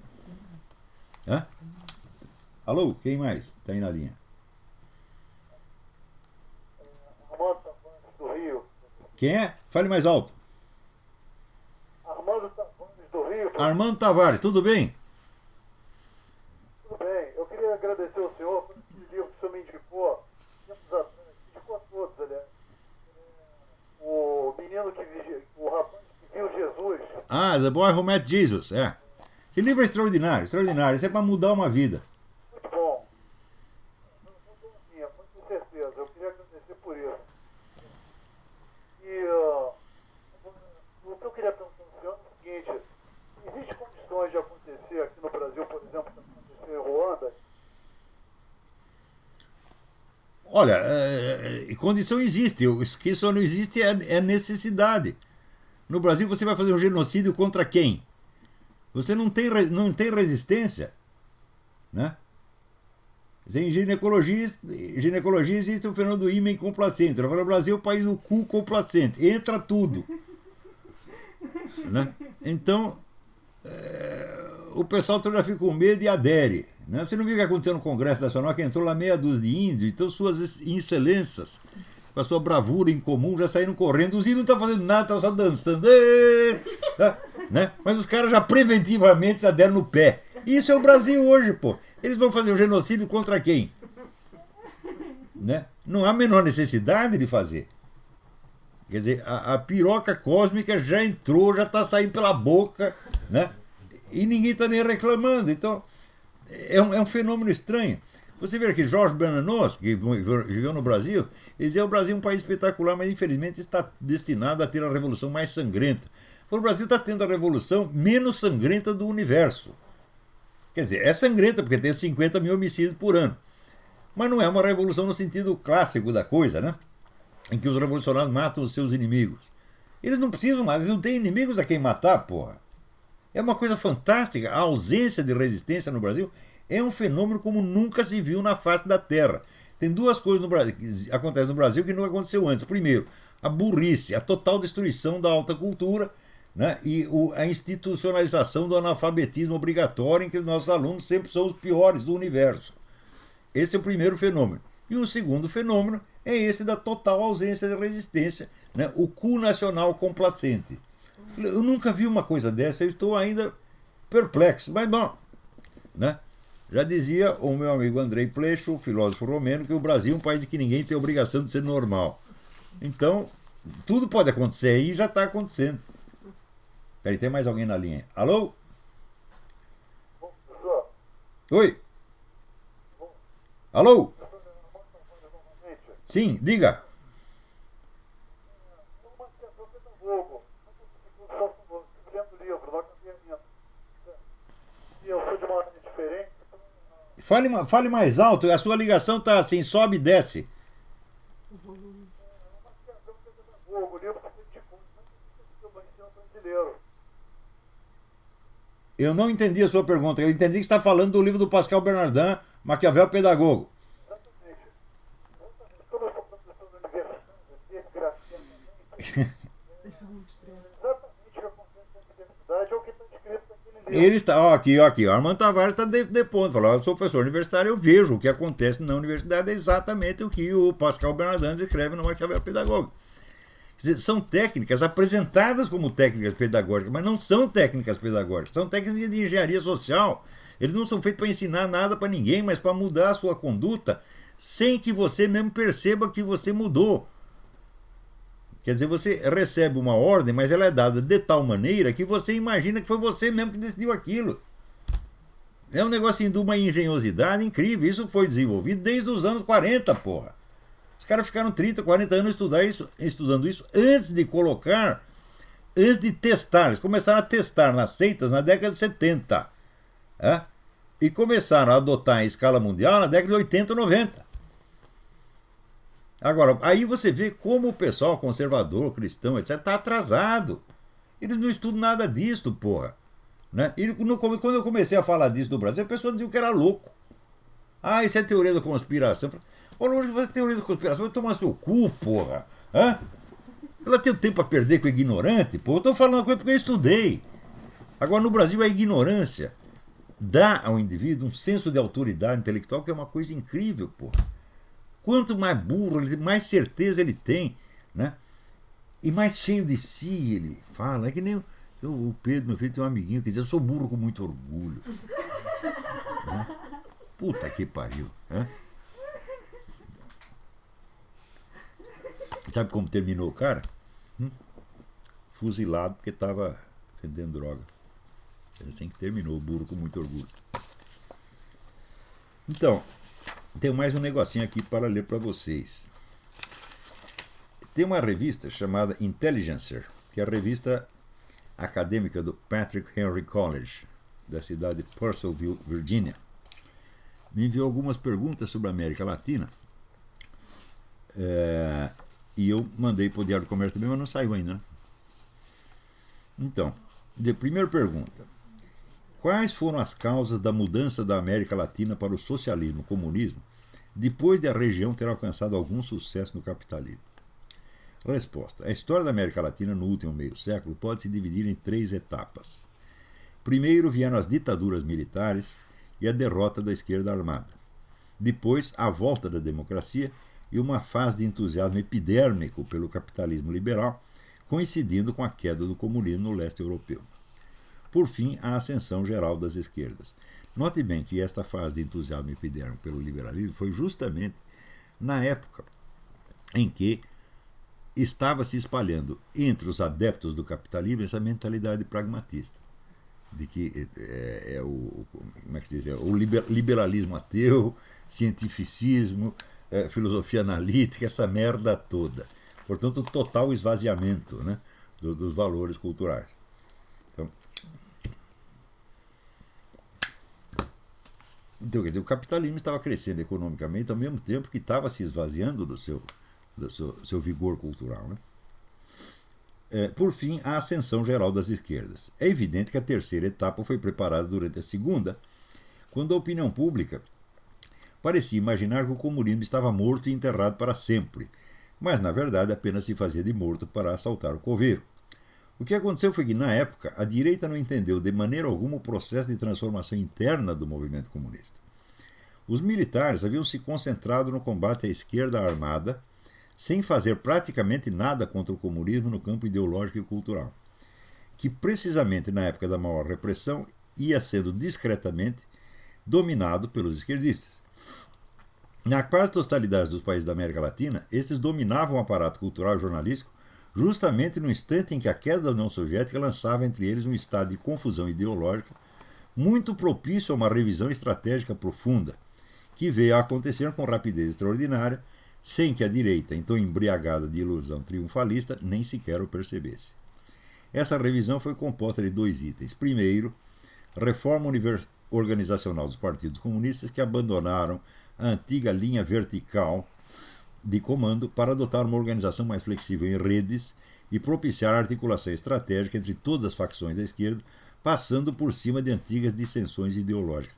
S1: Hã? Alô, quem mais? Tá aí na linha.
S2: Armando Tavares do Rio.
S1: Quem é? Fale mais alto.
S2: Armando Tavares do Rio.
S1: Armando Tavares, tudo bem?
S2: Tudo bem. Eu queria agradecer ao senhor por esse livro que o senhor me indicou. Indicou a todos, aliás. O menino o rapaz que viu Jesus.
S1: Ah, The Boy Who Met Jesus, é. Esse livro é extraordinário, extraordinário. Isso é para mudar uma vida.
S2: Muito bom. Não estou minha, pode ter certeza. Eu queria agradecer por isso. E o que eu queria perguntar ao senhor é o seguinte: existe condições de acontecer aqui no Brasil, por exemplo, que aconteceu em Ruanda?
S1: Olha, condição existe. O que só não existe é necessidade. No Brasil você vai fazer um genocídio contra quem? Você não tem resistência, né? Em ginecologia existe o fenômeno do ímã complacente. Agora o Brasil é o país do cu complacente. Entra tudo. Né? Então, o pessoal já fica com medo e adere. Né? Você não viu o que aconteceu no Congresso Nacional, que entrou lá meia dúzia de índios, então suas excelências, com a sua bravura incomum, já saíram correndo. Os índios não estão fazendo nada, estão só dançando. Né? Mas os caras já preventivamente já deram no pé. Isso é o Brasil hoje, pô. Eles vão fazer um genocídio contra quem? Né? Não há a menor necessidade de fazer. Quer dizer, a piroca cósmica já entrou, já está saindo pela boca, né? E ninguém está nem reclamando. Então, é um fenômeno estranho. Você vê que Jorge Bernanos, que viveu no Brasil, ele dizia que o Brasil é um país espetacular, mas infelizmente está destinado a ter a revolução mais sangrenta. O Brasil está tendo a revolução menos sangrenta do universo. Quer dizer, é sangrenta porque tem 50 mil homicídios por ano. Mas não é uma revolução no sentido clássico da coisa, né? Em que os revolucionários matam os seus inimigos. Eles não precisam mais, eles não têm inimigos a quem matar, porra. É uma coisa fantástica. A ausência de resistência no Brasil é um fenômeno como nunca se viu na face da Terra. Tem duas coisas no Brasil, que acontecem no Brasil que não aconteceu antes. Primeiro, a burrice, a total destruição da alta cultura, né? E a institucionalização do analfabetismo obrigatório, em que os nossos alunos sempre são os piores do universo. Esse é o primeiro fenômeno. E o segundo fenômeno é esse da total ausência de resistência, né? O cu nacional complacente. Eu nunca vi uma coisa dessa, eu estou ainda perplexo, mas bom, né? Já dizia o meu amigo Andrei Plecho, filósofo romeno, que o Brasil é um país em que ninguém tem obrigação de ser normal. Então, tudo pode acontecer aí e já está acontecendo. Peraí, tem mais alguém na linha? Alô? Oi? Alô? Sim, diga. Fale mais alto, a sua ligação tá assim, sobe e desce. Eu não entendi a sua pergunta. Eu entendi que você está falando do livro do Pascal Bernardin, Maquiavel Pedagogo.
S2: Como eu sou professor da universidade, exatamente o que acontece na universidade é o que está escrito naquele livro.
S1: Ele está, aqui, o Armando Tavares está depondo. Falou, eu sou professor universitário, eu vejo o que acontece na universidade, é exatamente o que o Pascal Bernardin escreve no Maquiavel Pedagogo. Quer dizer, são técnicas apresentadas como técnicas pedagógicas, mas não são técnicas pedagógicas, são técnicas de engenharia social. Eles não são feitos para ensinar nada para ninguém, mas para mudar a sua conduta sem que você mesmo perceba que você mudou. Quer dizer, você recebe uma ordem, mas ela é dada de tal maneira que você imagina que foi você mesmo que decidiu aquilo. É um negocinho de uma engenhosidade incrível. Isso foi desenvolvido desde os anos 40, porra. Os caras ficaram 30, 40 anos estudando isso antes de colocar, antes de testar. Eles começaram a testar nas seitas na década de 70. E começaram a adotar em escala mundial na década de 80 e 90. Agora, aí você vê como o pessoal conservador, cristão, etc., está atrasado. Eles não estudam nada disso, porra. Né? E quando eu comecei a falar disso no Brasil, a pessoa dizia que era louco. Ah, isso é teoria da conspiração. Ô, Lourdes, você é teoria da conspiração, vai tomar seu cu, porra. Ela tem tempo para perder com o ignorante, porra. Eu estou falando uma coisa porque eu estudei. Agora, no Brasil, a ignorância dá ao indivíduo um senso de autoridade intelectual que é uma coisa incrível, porra. Quanto mais burro, mais certeza ele tem, né? E mais cheio de si ele fala. É que nem o Pedro, meu filho, tem um amiguinho que diz: eu sou burro com muito orgulho. Né? Puta que pariu. Né? Sabe como terminou o cara? Fuzilado porque estava vendendo droga. É assim que terminou, o burro com muito orgulho. Então, tem mais um negocinho aqui para ler para vocês. Tem uma revista chamada Intelligencer, que é a revista acadêmica do Patrick Henry College, da cidade de Purcellville, Virgínia. Me enviou algumas perguntas sobre a América Latina. E eu mandei para o Diário do Comércio também, mas não saiu ainda. Né? Então, primeira pergunta. Quais foram as causas da mudança da América Latina para o socialismo e comunismo depois de a região ter alcançado algum sucesso no capitalismo? Resposta. A história da América Latina no último meio século pode se dividir em 3 etapas. Primeiro vieram as ditaduras militares e a derrota da esquerda armada. Depois, a volta da democracia e uma fase de entusiasmo epidérmico pelo capitalismo liberal, coincidindo com a queda do comunismo no leste europeu. Por fim, a ascensão geral das esquerdas. Note bem que esta fase de entusiasmo epidérmico pelo liberalismo foi justamente na época em que estava se espalhando entre os adeptos do capitalismo essa mentalidade pragmatista, de que como é que se diz? O liberalismo ateu, cientificismo, filosofia analítica, essa merda toda. Portanto, o total esvaziamento, né, dos valores culturais. Então, quer dizer, o capitalismo estava crescendo economicamente ao mesmo tempo que estava se esvaziando do seu vigor cultural. Né? Por fim, a ascensão geral das esquerdas. É evidente que a terceira etapa foi preparada durante a segunda, quando a opinião pública parecia imaginar que o comunismo estava morto e enterrado para sempre, mas na verdade apenas se fazia de morto para assaltar o coveiro. O que aconteceu foi que, na época, a direita não entendeu de maneira alguma o processo de transformação interna do movimento comunista. Os militares haviam se concentrado no combate à esquerda armada, sem fazer praticamente nada contra o comunismo no campo ideológico e cultural, que precisamente na época da maior repressão ia sendo discretamente dominado pelos esquerdistas. Na quase totalidade dos países da América Latina, esses dominavam o aparato cultural e jornalístico justamente no instante em que a queda da União Soviética lançava entre eles um estado de confusão ideológica muito propício a uma revisão estratégica profunda, que veio a acontecer com rapidez extraordinária, sem que a direita, então embriagada de ilusão triunfalista, nem sequer o percebesse. Essa revisão foi composta de 2 itens. Primeiro, reforma organizacional dos partidos comunistas, que abandonaram a antiga linha vertical de comando para adotar uma organização mais flexível em redes e propiciar a articulação estratégica entre todas as facções da esquerda, passando por cima de antigas dissensões ideológicas.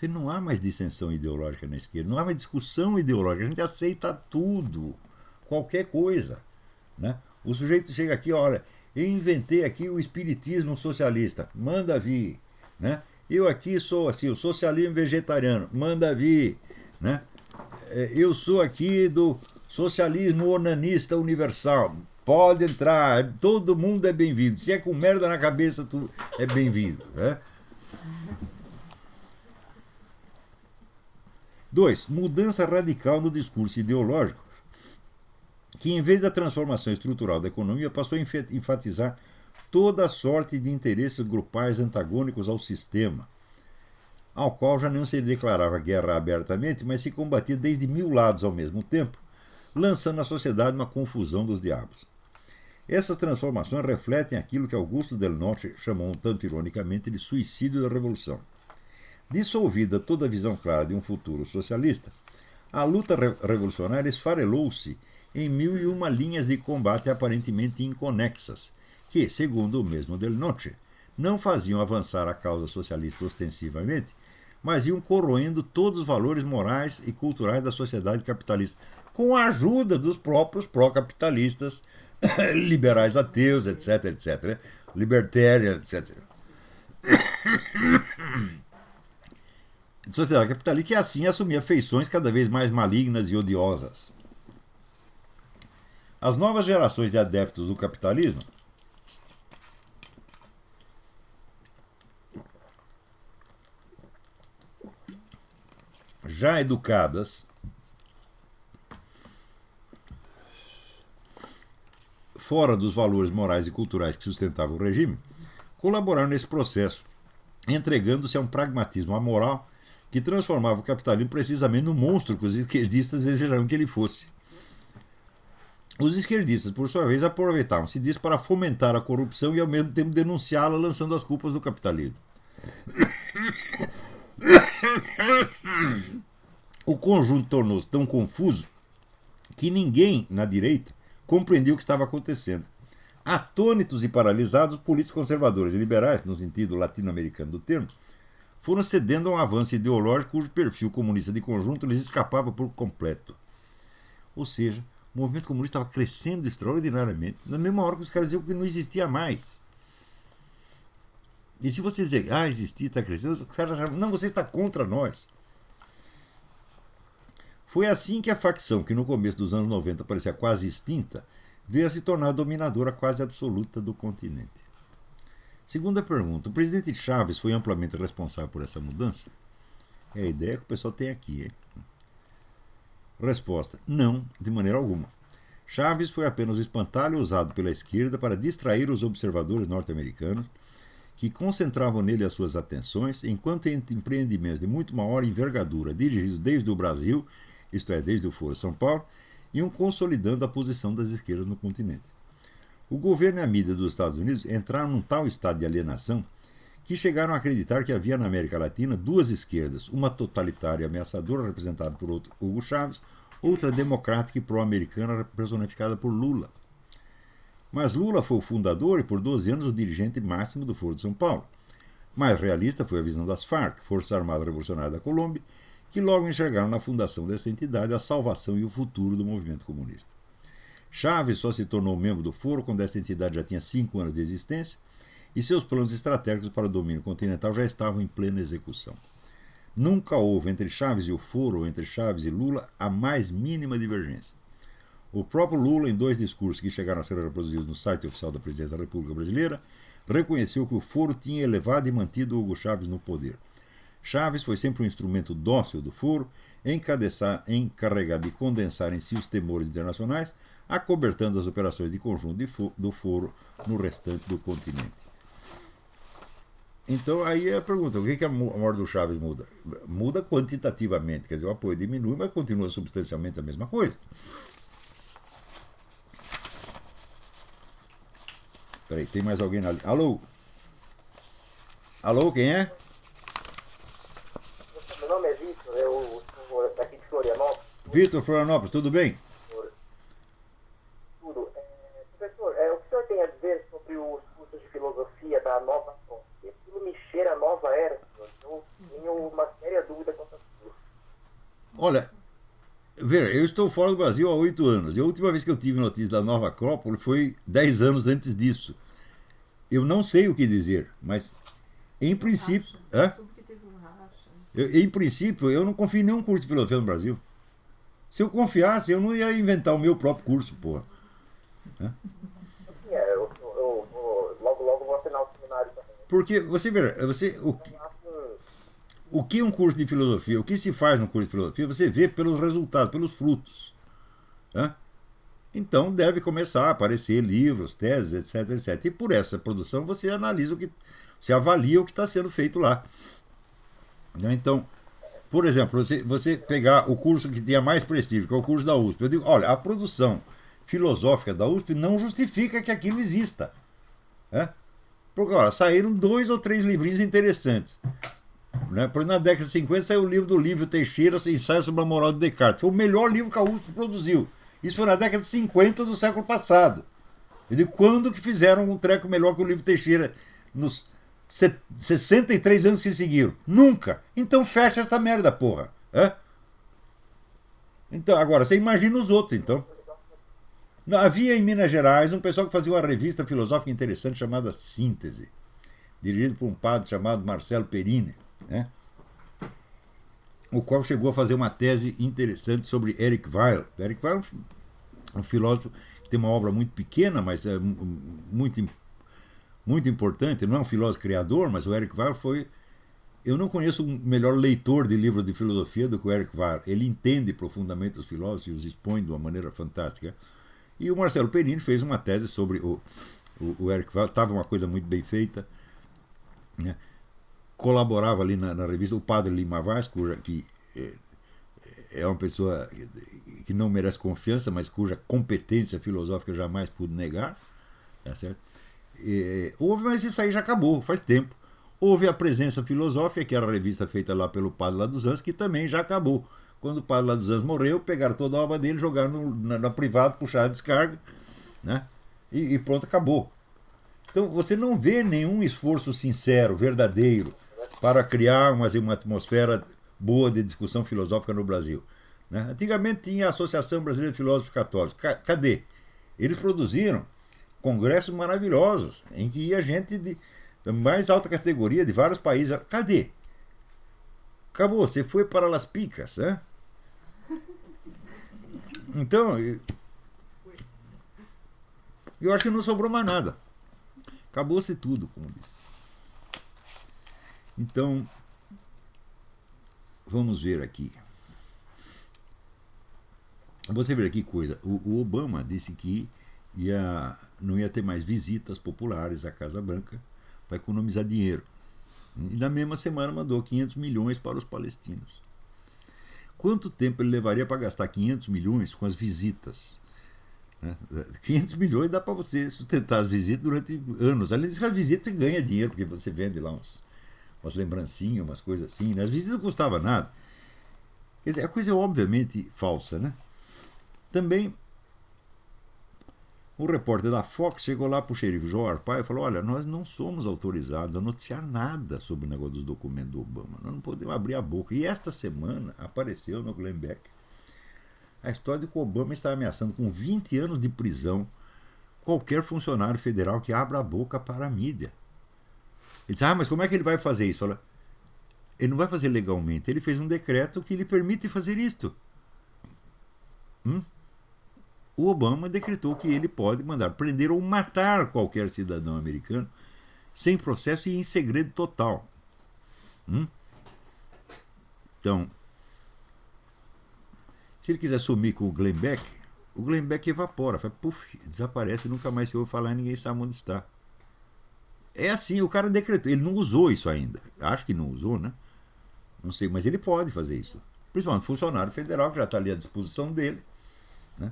S1: Não há mais dissensão ideológica na esquerda, não há mais discussão ideológica, a gente aceita tudo, qualquer coisa. Né? O sujeito chega aqui, olha, eu inventei aqui o espiritismo socialista, manda vir. Né? Eu aqui sou assim, o socialismo vegetariano, manda vir. Né? Eu sou aqui do socialismo onanista universal, pode entrar, todo mundo é bem-vindo. Se é com merda na cabeça, tu é bem-vindo. Né? 2. Mudança radical no discurso ideológico, que em vez da transformação estrutural da economia passou a enfatizar toda a sorte de interesses grupais antagônicos ao sistema, ao qual já não se declarava guerra abertamente, mas se combatia desde 1000 lados ao mesmo tempo, lançando na sociedade uma confusão dos diabos. Essas transformações refletem aquilo que Augusto Del Noce chamou um tanto ironicamente de suicídio da revolução. Dissolvida toda a visão clara de um futuro socialista, a luta revolucionária esfarelou-se em 1001 linhas de combate aparentemente inconexas, que, segundo o mesmo Del Noce, não faziam avançar a causa socialista ostensivamente, mas iam corroendo todos os valores morais e culturais da sociedade capitalista, com a ajuda dos próprios pró-capitalistas, liberais ateus, etc., etc., libertarians, etc. Sociedade capitalista que assim assumia feições cada vez mais malignas e odiosas. As novas gerações de adeptos do capitalismo já educadas fora dos valores morais e culturais que sustentavam o regime, colaboraram nesse processo, entregando-se a um pragmatismo amoral que transformava o capitalismo precisamente no monstro que os esquerdistas desejavam que ele fosse. Os esquerdistas, por sua vez, aproveitavam-se disso para fomentar a corrupção e ao mesmo tempo denunciá-la, lançando as culpas do capitalismo. O conjunto tornou-se tão confuso que ninguém na direita compreendia o que estava acontecendo. Atônitos e paralisados, os políticos conservadores e liberais, no sentido latino-americano do termo, foram cedendo a um avanço ideológico cujo perfil comunista de conjunto lhes escapava por completo. Ou seja, o movimento comunista estava crescendo extraordinariamente, na mesma hora que os caras diziam que não existia mais. E se você dizer, existia, está crescendo, os caras achavam, não, você está contra nós. Foi assim que a facção, que no começo dos anos 90 parecia quase extinta, veio a se tornar a dominadora quase absoluta do continente. Segunda pergunta, o presidente Chávez foi amplamente responsável por essa mudança? É a ideia que o pessoal tem aqui, hein? Resposta, não, de maneira alguma. Chávez foi apenas o espantalho usado pela esquerda para distrair os observadores norte-americanos, que concentravam nele as suas atenções, enquanto empreendimentos de muito maior envergadura, dirigidos desde o Brasil, isto é, desde o Foro São Paulo, iam consolidando a posição das esquerdas no continente. O governo e a mídia dos Estados Unidos entraram num tal estado de alienação que chegaram a acreditar que havia na América Latina duas esquerdas, uma totalitária e ameaçadora, representada por Hugo Chávez, outra democrática e pró-americana, personificada por Lula. Mas Lula foi o fundador e por 12 anos o dirigente máximo do Foro de São Paulo. Mais realista foi a visão das Farc, Força Armada Revolucionária da Colômbia, que logo enxergaram na fundação dessa entidade a salvação e o futuro do movimento comunista. Chávez só se tornou membro do Foro quando essa entidade já tinha 5 anos de existência e seus planos estratégicos para o domínio continental já estavam em plena execução. Nunca houve entre Chávez e o Foro ou entre Chávez e Lula a mais mínima divergência. O próprio Lula, em 2 discursos que chegaram a ser reproduzidos no site oficial da Presidência da República Brasileira, reconheceu que o Foro tinha elevado e mantido Hugo Chávez no poder. Chávez foi sempre um instrumento dócil do Foro, encarregado de condensar em si os temores internacionais, acobertando as operações de conjunto do Foro no restante do continente. Então aí é a pergunta, o que a morte do Chávez muda? Muda quantitativamente, quer dizer, o apoio diminui, mas continua substancialmente a mesma coisa. Peraí, tem mais alguém na linha? Alô? Alô, quem é?
S3: Meu nome é Vitor, eu sou daqui de Florianópolis.
S1: Vitor, Florianópolis, tudo bem?
S3: Tudo. Professor, o que o senhor tem a dizer sobre os cursos de filosofia da nova fonte? Aquilo me cheira a nova era, senhor. Eu tenho uma séria dúvida quanto a isso.
S1: Olha, Vera, eu estou fora do Brasil há 8 anos. E a última vez que eu tive notícia da Nova Acrópole foi 10 anos antes disso. Eu não sei o que dizer, mas em princípio... Em princípio, eu não confio em nenhum curso de filosofia no Brasil. Se eu confiasse, eu não ia inventar o meu próprio curso, porra.
S3: Logo vou assinar o seminário também.
S1: Porque, você vê, o que é um curso de filosofia? O que se faz no curso de filosofia? Você vê pelos resultados, pelos frutos. Né? Então deve começar a aparecer livros, teses, etc, etc. E por essa produção você analisa você avalia o que está sendo feito lá. Então, por exemplo, você pegar o curso que tinha mais prestígio, que é o curso da USP, eu digo, olha, a produção filosófica da USP não justifica que aquilo exista. Né? Porque, olha, saíram 2 ou 3 livrinhos interessantes. Né? Por na década de 50 saiu o livro do Lívio Teixeira, Ensaio sobre a Moral de Descartes. Foi o melhor livro que a USP produziu. Isso foi na década de 50 do século passado. Eu digo, quando que fizeram um treco melhor que o Lívio Teixeira nos 63 anos que se seguiram? Nunca. Então fecha essa merda, porra. Então, agora, você imagina os outros, então. Havia em Minas Gerais um pessoal que fazia uma revista filosófica interessante chamada Síntese, dirigido por um padre chamado Marcelo Perini, né? O qual chegou a fazer uma tese interessante sobre Eric Weil. Eric Weil é um filósofo que tem uma obra muito pequena, mas é muito importante. Não é um filósofo criador, mas o Eric Weil foi... Eu não conheço um melhor leitor de livros de filosofia do que o Eric Weil. Ele entende profundamente os filósofos e os expõe de uma maneira fantástica. E o Marcelo Perini fez uma tese sobre o Eric Weil. Estava uma coisa muito bem feita, né? Colaborava ali na revista o padre Lima Vaz, que é uma pessoa que não merece confiança, mas cuja competência filosófica eu jamais pude negar. Tá certo? Mas isso aí já acabou, faz tempo. Houve a Presença Filosófica, que era a revista feita lá pelo padre lá dos Anjos, que também já acabou. Quando o padre lá dos Anjos morreu, pegaram toda a obra dele, jogaram na privada, puxaram a descarga, né? E pronto, acabou. Então você não vê nenhum esforço sincero, verdadeiro, para criar uma atmosfera boa de discussão filosófica no Brasil. Né? Antigamente tinha a Associação Brasileira de Filósofos Católicos. Cadê? Eles produziram congressos maravilhosos, em que ia gente da mais alta categoria de vários países. Cadê? Acabou, você foi para Las Picas. Né? Então, eu acho que não sobrou mais nada. Acabou-se tudo, como disse. Então, vamos ver aqui. Você vê que coisa. O Obama disse que não ia ter mais visitas populares à Casa Branca para economizar dinheiro. E na mesma semana mandou 500 milhões para os palestinos. Quanto tempo ele levaria para gastar 500 milhões com as visitas? 500 milhões dá para você sustentar as visitas durante anos. Além disso, que a visita você ganha dinheiro, porque você vende lá umas lembrancinhas, umas coisas assim. Né? As visitas não custavam nada. Quer dizer, a coisa é obviamente falsa. Né? Também, o repórter da Fox chegou lá para o xerife João Arpaio e falou, olha, nós não somos autorizados a noticiar nada sobre o negócio dos documentos do Obama. Nós não podemos abrir a boca. E esta semana apareceu no Glenn Beck a história de que o Obama está ameaçando com 20 anos de prisão qualquer funcionário federal que abra a boca para a mídia. Ele disse, mas como é que ele vai fazer isso? Fala, ele não vai fazer legalmente, ele fez um decreto que lhe permite fazer isto. O Obama decretou que ele pode mandar prender ou matar qualquer cidadão americano sem processo e em segredo total. Então, se ele quiser sumir com o Glenn Beck evapora, desaparece, nunca mais se ouve falar e ninguém sabe onde está. É assim, o cara decretou, ele não usou isso ainda. Acho que não usou, né? Não sei, mas ele pode fazer isso. Principalmente funcionário federal, que já está ali à disposição dele. Né?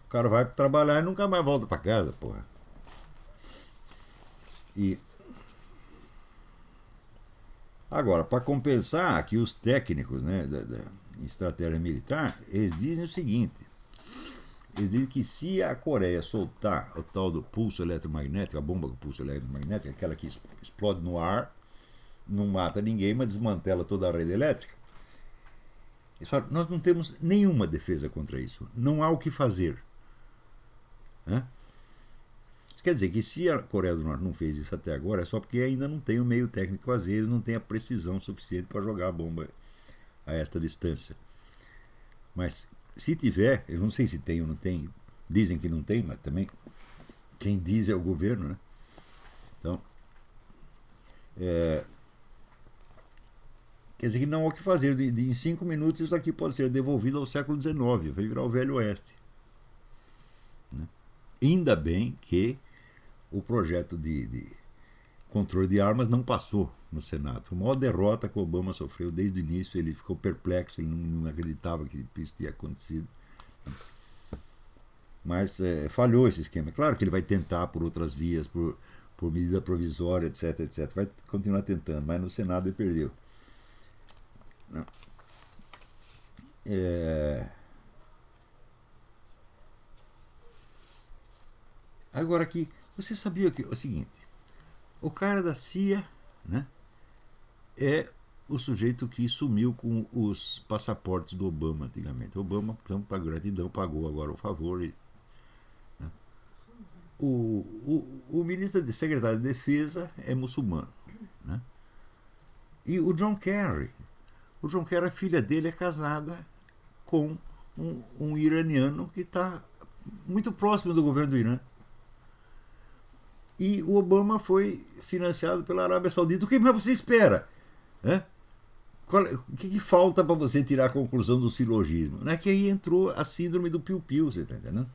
S1: O cara vai trabalhar e nunca mais volta para casa, porra. E agora, para compensar aqui os técnicos, né, da estratégia militar, eles dizem o seguinte: eles dizem que se a Coreia soltar o tal do pulso eletromagnético, a bomba com pulso eletromagnético, aquela que explode no ar, não mata ninguém, mas desmantela toda a rede elétrica, eles falam, nós não temos nenhuma defesa contra isso, não há o que fazer. Isso quer dizer que se a Coreia do Norte não fez isso até agora, é só porque ainda não tem o meio técnico para fazer, eles não têm a precisão suficiente para jogar a bomba a esta distância. Mas se tiver, eu não sei se tem ou não tem, dizem que não tem, mas também quem diz é o governo, né? Então, Quer dizer que não há o que fazer. Em 5 minutos isso aqui pode ser devolvido ao século XIX, vai virar o Velho Oeste. Né? Ainda bem que o projeto de controle de armas não passou no Senado. Foi a maior derrota que o Obama sofreu desde o início. Ele ficou perplexo, ele não acreditava que isso tinha acontecido. Mas falhou esse esquema. Claro que ele vai tentar por outras vias, por medida provisória, etc, etc. Vai continuar tentando, mas no Senado ele perdeu. Agora aqui, você sabia que é o seguinte, o cara da CIA, né, é o sujeito que sumiu com os passaportes do Obama antigamente. O Obama, então, pagou gratidão, pagou agora o favor. Né. O ministro de secretário de defesa é muçulmano. Né. E o John Kerry, a filha dele é casada com um iraniano que está muito próximo do governo do Irã. E o Obama foi financiado pela Arábia Saudita. O que mais você espera? O que falta para você tirar a conclusão do silogismo? Não é que aí entrou a síndrome do piu-piu, você está entendendo?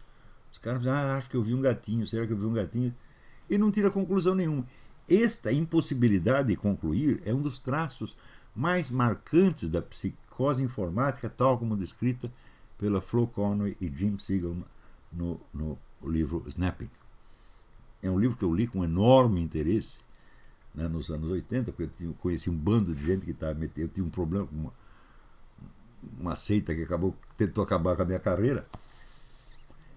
S1: Os caras dizem, acho que eu vi um gatinho, será que eu vi um gatinho? E não tira conclusão nenhuma. Esta impossibilidade de concluir é um dos traços mais marcantes da psicose informática, tal como descrita pela Flo Conway e Jim Siegel no livro Snapping. É um livro que eu li com enorme interesse, né, nos anos 80, porque eu conheci um bando de gente que estava metendo. Eu tinha um problema com uma seita que tentou acabar com a minha carreira.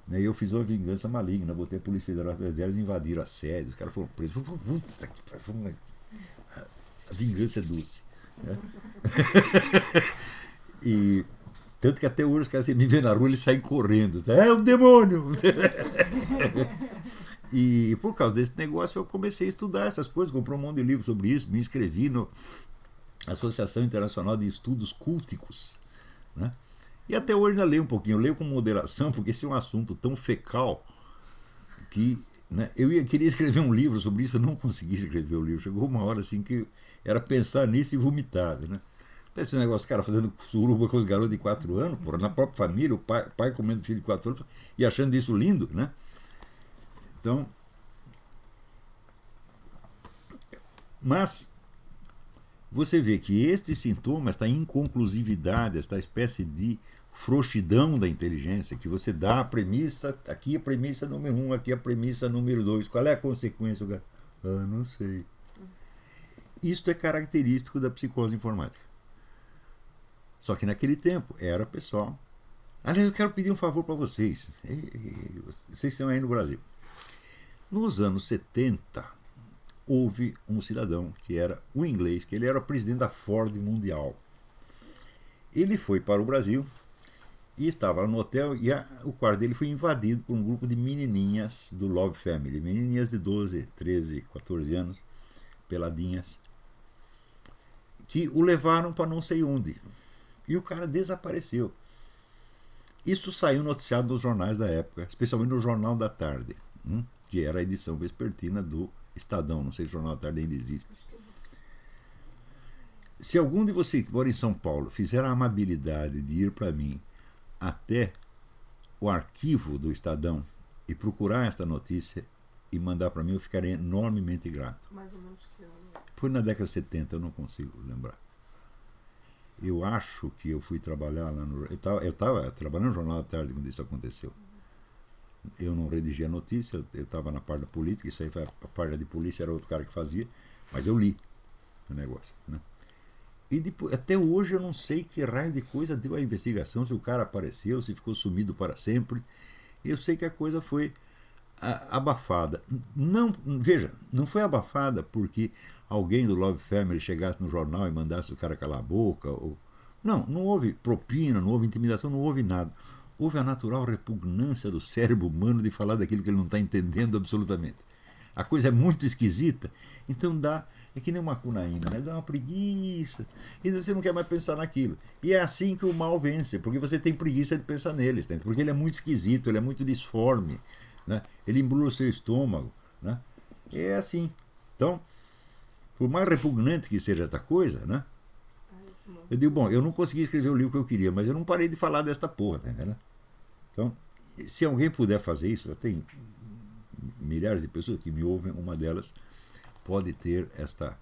S1: Né, e eu fiz uma vingança maligna, botei a Polícia Federal atrás delas, invadiram a sede, os caras foram presos. A vingança é doce. Né? E tanto que até hoje os caras, me vêem na rua, eles saem correndo. É o demônio! E por causa desse negócio eu comecei a estudar essas coisas, comprei um monte de livros sobre isso, me inscrevi na Associação Internacional de Estudos Culticos. Né? E até hoje ainda leio um pouquinho, eu leio com moderação, porque esse é um assunto tão fecal que, né, queria escrever um livro sobre isso, eu não consegui escrever o livro. Chegou uma hora assim que era pensar nisso e vomitar. Né? Esse negócio, cara, fazendo suruba com os garotos de 4 anos, porra, na própria família, o pai comendo filho de 4 anos e achando isso lindo, né? Então, mas você vê que este sintoma, esta inconclusividade, esta espécie de frouxidão da inteligência, que você dá a premissa, aqui a premissa número 1, aqui a premissa número 2, qual é a consequência? Não sei. Isto é característico da psicose informática. Só que naquele tempo era pessoal. Aliás, eu quero pedir um favor para vocês. Vocês estão aí no Brasil. Nos anos 70, houve um cidadão que era um inglês, que ele era o presidente da Ford Mundial. Ele foi para o Brasil e estava no hotel e o quarto dele foi invadido por um grupo de menininhas do Love Family, menininhas de 12, 13, 14 anos, peladinhas, que o levaram para não sei onde. E o cara desapareceu. Isso saiu noticiado nos jornais da época, especialmente no Jornal da Tarde, que era a edição vespertina do Estadão. Não sei se o Jornal da Tarde ainda existe. Se algum de vocês que mora em São Paulo fizer a amabilidade de ir para mim até o arquivo do Estadão e procurar esta notícia e mandar para mim, eu ficarei enormemente grato.
S4: Mais ou menos que ano?
S1: Foi na década de 70, eu não consigo lembrar. Eu acho que eu fui trabalhar lá no... Eu estava trabalhando no Jornal da Tarde quando isso aconteceu. Eu não redigia a notícia, eu estava na parte da política, isso aí foi a parte de polícia, era outro cara que fazia, mas eu li o negócio. Né? E depois, até hoje eu não sei que raio de coisa deu a investigação, se o cara apareceu, se ficou sumido para sempre. Eu sei que a coisa foi abafada. Não, veja, não foi abafada porque alguém do Love Family chegasse no jornal e mandasse o cara calar a boca. Não houve propina, não houve intimidação, não houve nada. Houve a natural repugnância do cérebro humano de falar daquilo que ele não está entendendo absolutamente. A coisa é muito esquisita, então é que nem uma cunaína, né? Dá uma preguiça, e você não quer mais pensar naquilo. E é assim que o mal vence, porque você tem preguiça de pensar nele, porque ele é muito esquisito, ele é muito disforme, né? Ele embrulha o seu estômago. Né? E é assim. Então, por mais repugnante que seja esta coisa, né? Eu digo, bom, eu não consegui escrever o livro que eu queria, mas eu não parei de falar desta porra, tá entendendo? Então, se alguém puder fazer isso, já tem milhares de pessoas que me ouvem, uma delas pode ter esta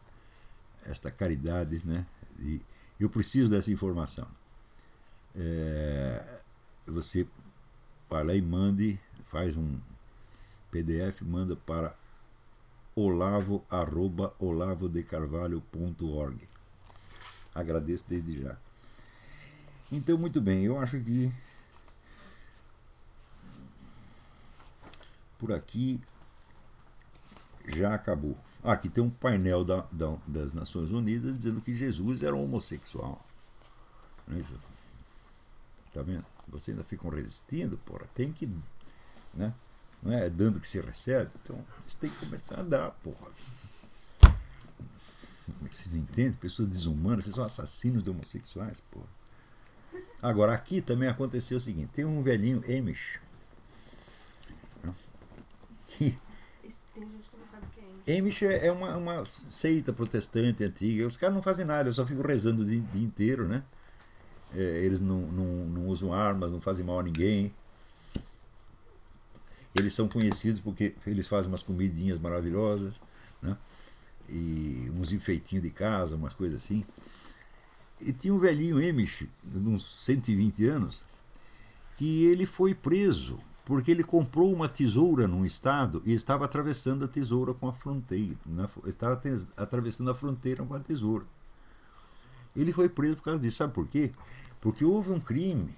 S1: caridade, né? E eu preciso dessa informação. Você vai lá e mande, faz um PDF, manda para olavo@olavodecarvalho.org. Agradeço desde já. Então, muito bem, eu acho que por aqui já acabou. Aqui tem um painel das Nações Unidas dizendo que Jesus era homossexual. Não é isso? Tá vendo? Vocês ainda ficam resistindo, porra. Tem que, né? Não é dando que se recebe. Então, isso tem que começar a dar, porra. Vocês entendem? Pessoas desumanas, vocês são assassinos de homossexuais, porra. Agora, aqui também aconteceu o seguinte: tem um velhinho Amish. Que
S4: Tem gente que não sabe o que é.
S1: Amish é uma seita protestante antiga. Os caras não fazem nada, eles só ficam rezando o dia inteiro, né? Eles não usam armas, não fazem mal a ninguém. Eles são conhecidos porque eles fazem umas comidinhas maravilhosas, né? E uns enfeitinhos de casa, umas coisas assim. E tinha um velhinho Amish, de uns 120 anos, que ele foi preso porque ele comprou uma tesoura num estado e estava atravessando a tesoura com a fronteira. Estava atravessando a fronteira com a tesoura. Ele foi preso por causa disso. Sabe por quê? Porque houve um crime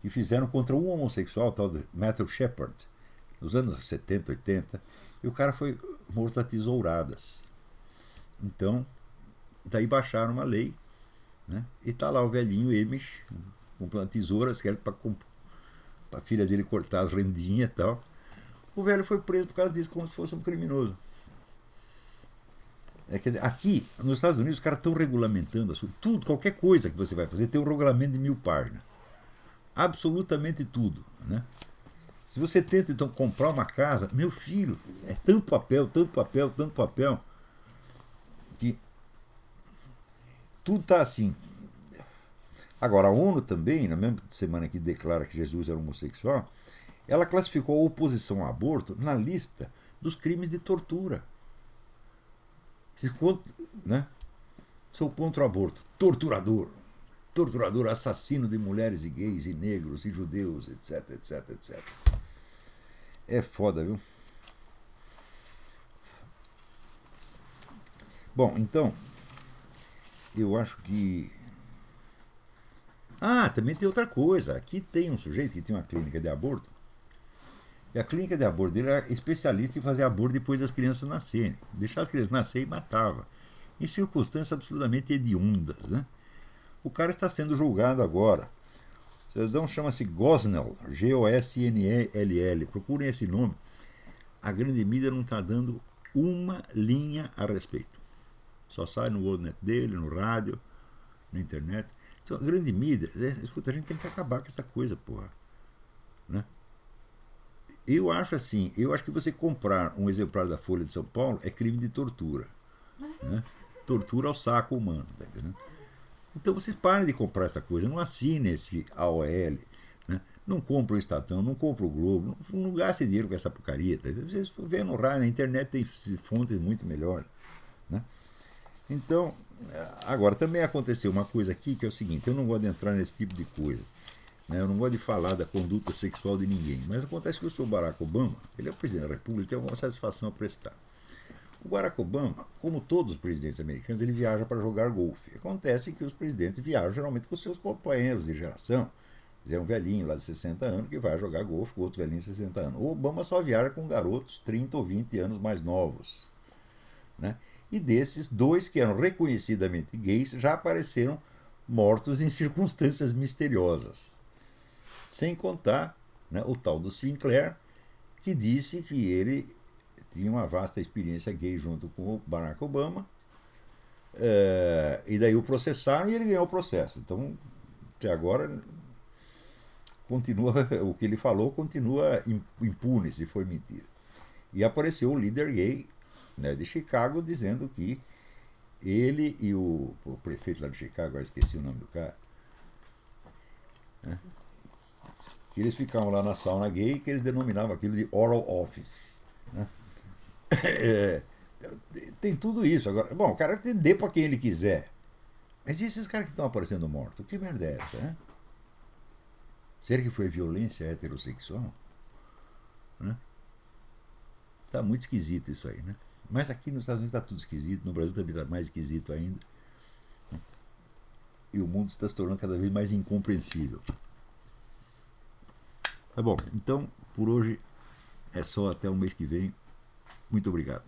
S1: que fizeram contra um homossexual, tal de Matthew Shepard, nos anos 70, 80, e o cara foi morto a tesouradas. Então, daí baixaram uma lei, né? E tá lá o velhinho Amish comprando tesouras, que era para a filha dele cortar as rendinhas e tal. O velho foi preso por causa disso, como se fosse um criminoso. Quer dizer, aqui, nos Estados Unidos, os caras estão regulamentando tudo, qualquer coisa que você vai fazer, tem um regulamento de 1000 páginas. Absolutamente tudo, né? Se você tenta, então, comprar uma casa, meu filho, é tanto papel, que tudo está assim. Agora, a ONU também, na mesma semana que declara que Jesus era homossexual, ela classificou a oposição ao aborto na lista dos crimes de tortura. Né? Sou contra o aborto. Torturador, assassino de mulheres e gays e negros e judeus, etc, etc, etc. É foda, viu? Bom, então, eu acho que... também tem outra coisa. Aqui tem um sujeito que tem uma clínica de aborto. E a clínica de aborto dele era especialista em fazer aborto depois das crianças nascerem. Deixar as crianças nascerem e matava. Em circunstâncias absolutamente hediondas, né? O cara está sendo julgado agora. O cidadão chama-se Gosnell, Gosnell. Procurem esse nome. A grande mídia não está dando uma linha a respeito. Só sai no Worldnet dele, no rádio, na internet. Então, a grande mídia... Escuta, a gente tem que acabar com essa coisa, porra. Né? Eu acho assim, que você comprar um exemplar da Folha de São Paulo é crime de tortura. Né? Tortura ao saco humano. Tá entendendo? Então vocês parem de comprar essa coisa, não assinem esse AOL, né? Não compram o Estadão, não compram o Globo, não gastem dinheiro com essa porcaria. Tá? Vocês veem no rádio, na internet tem fontes muito melhores. Né? Então, agora também aconteceu uma coisa aqui que é o seguinte, eu não gosto de entrar nesse tipo de coisa. Eu não gosto de falar da conduta sexual de ninguém, mas acontece que o senhor Barack Obama, ele é o presidente da República, tem alguma satisfação a prestar. O Barack Obama, como todos os presidentes americanos, ele viaja para jogar golfe. Acontece que os presidentes viajam geralmente com seus companheiros de geração. É um velhinho lá de 60 anos que vai jogar golfe com outro velhinho de 60 anos. O Obama só viaja com garotos 30 ou 20 anos mais novos. Né? E desses, 2 que eram reconhecidamente gays já apareceram mortos em circunstâncias misteriosas. Sem contar, né, o tal do Sinclair, que disse que ele tinha uma vasta experiência gay junto com o Barack Obama, e daí o processaram e ele ganhou o processo. Então, até agora, continua, o que ele falou continua impune, se for mentira. E apareceu o líder gay, né, de Chicago dizendo que Ele e o prefeito lá de Chicago, agora esqueci o nome do cara, né? Eles ficavam lá na sauna gay, que eles denominavam aquilo de oral office, né? Tem tudo isso. Agora, bom, o cara dê para quem ele quiser. Mas e esses caras que estão aparecendo mortos? Que merda é essa, né? Será que foi violência heterossexual? Né? Tá muito esquisito isso aí, né? Mas aqui nos Estados Unidos está tudo esquisito, no Brasil também está mais esquisito ainda. E o mundo está se tornando cada vez mais incompreensível. Tá bom, então por hoje é só, até o mês que vem. Muito obrigado.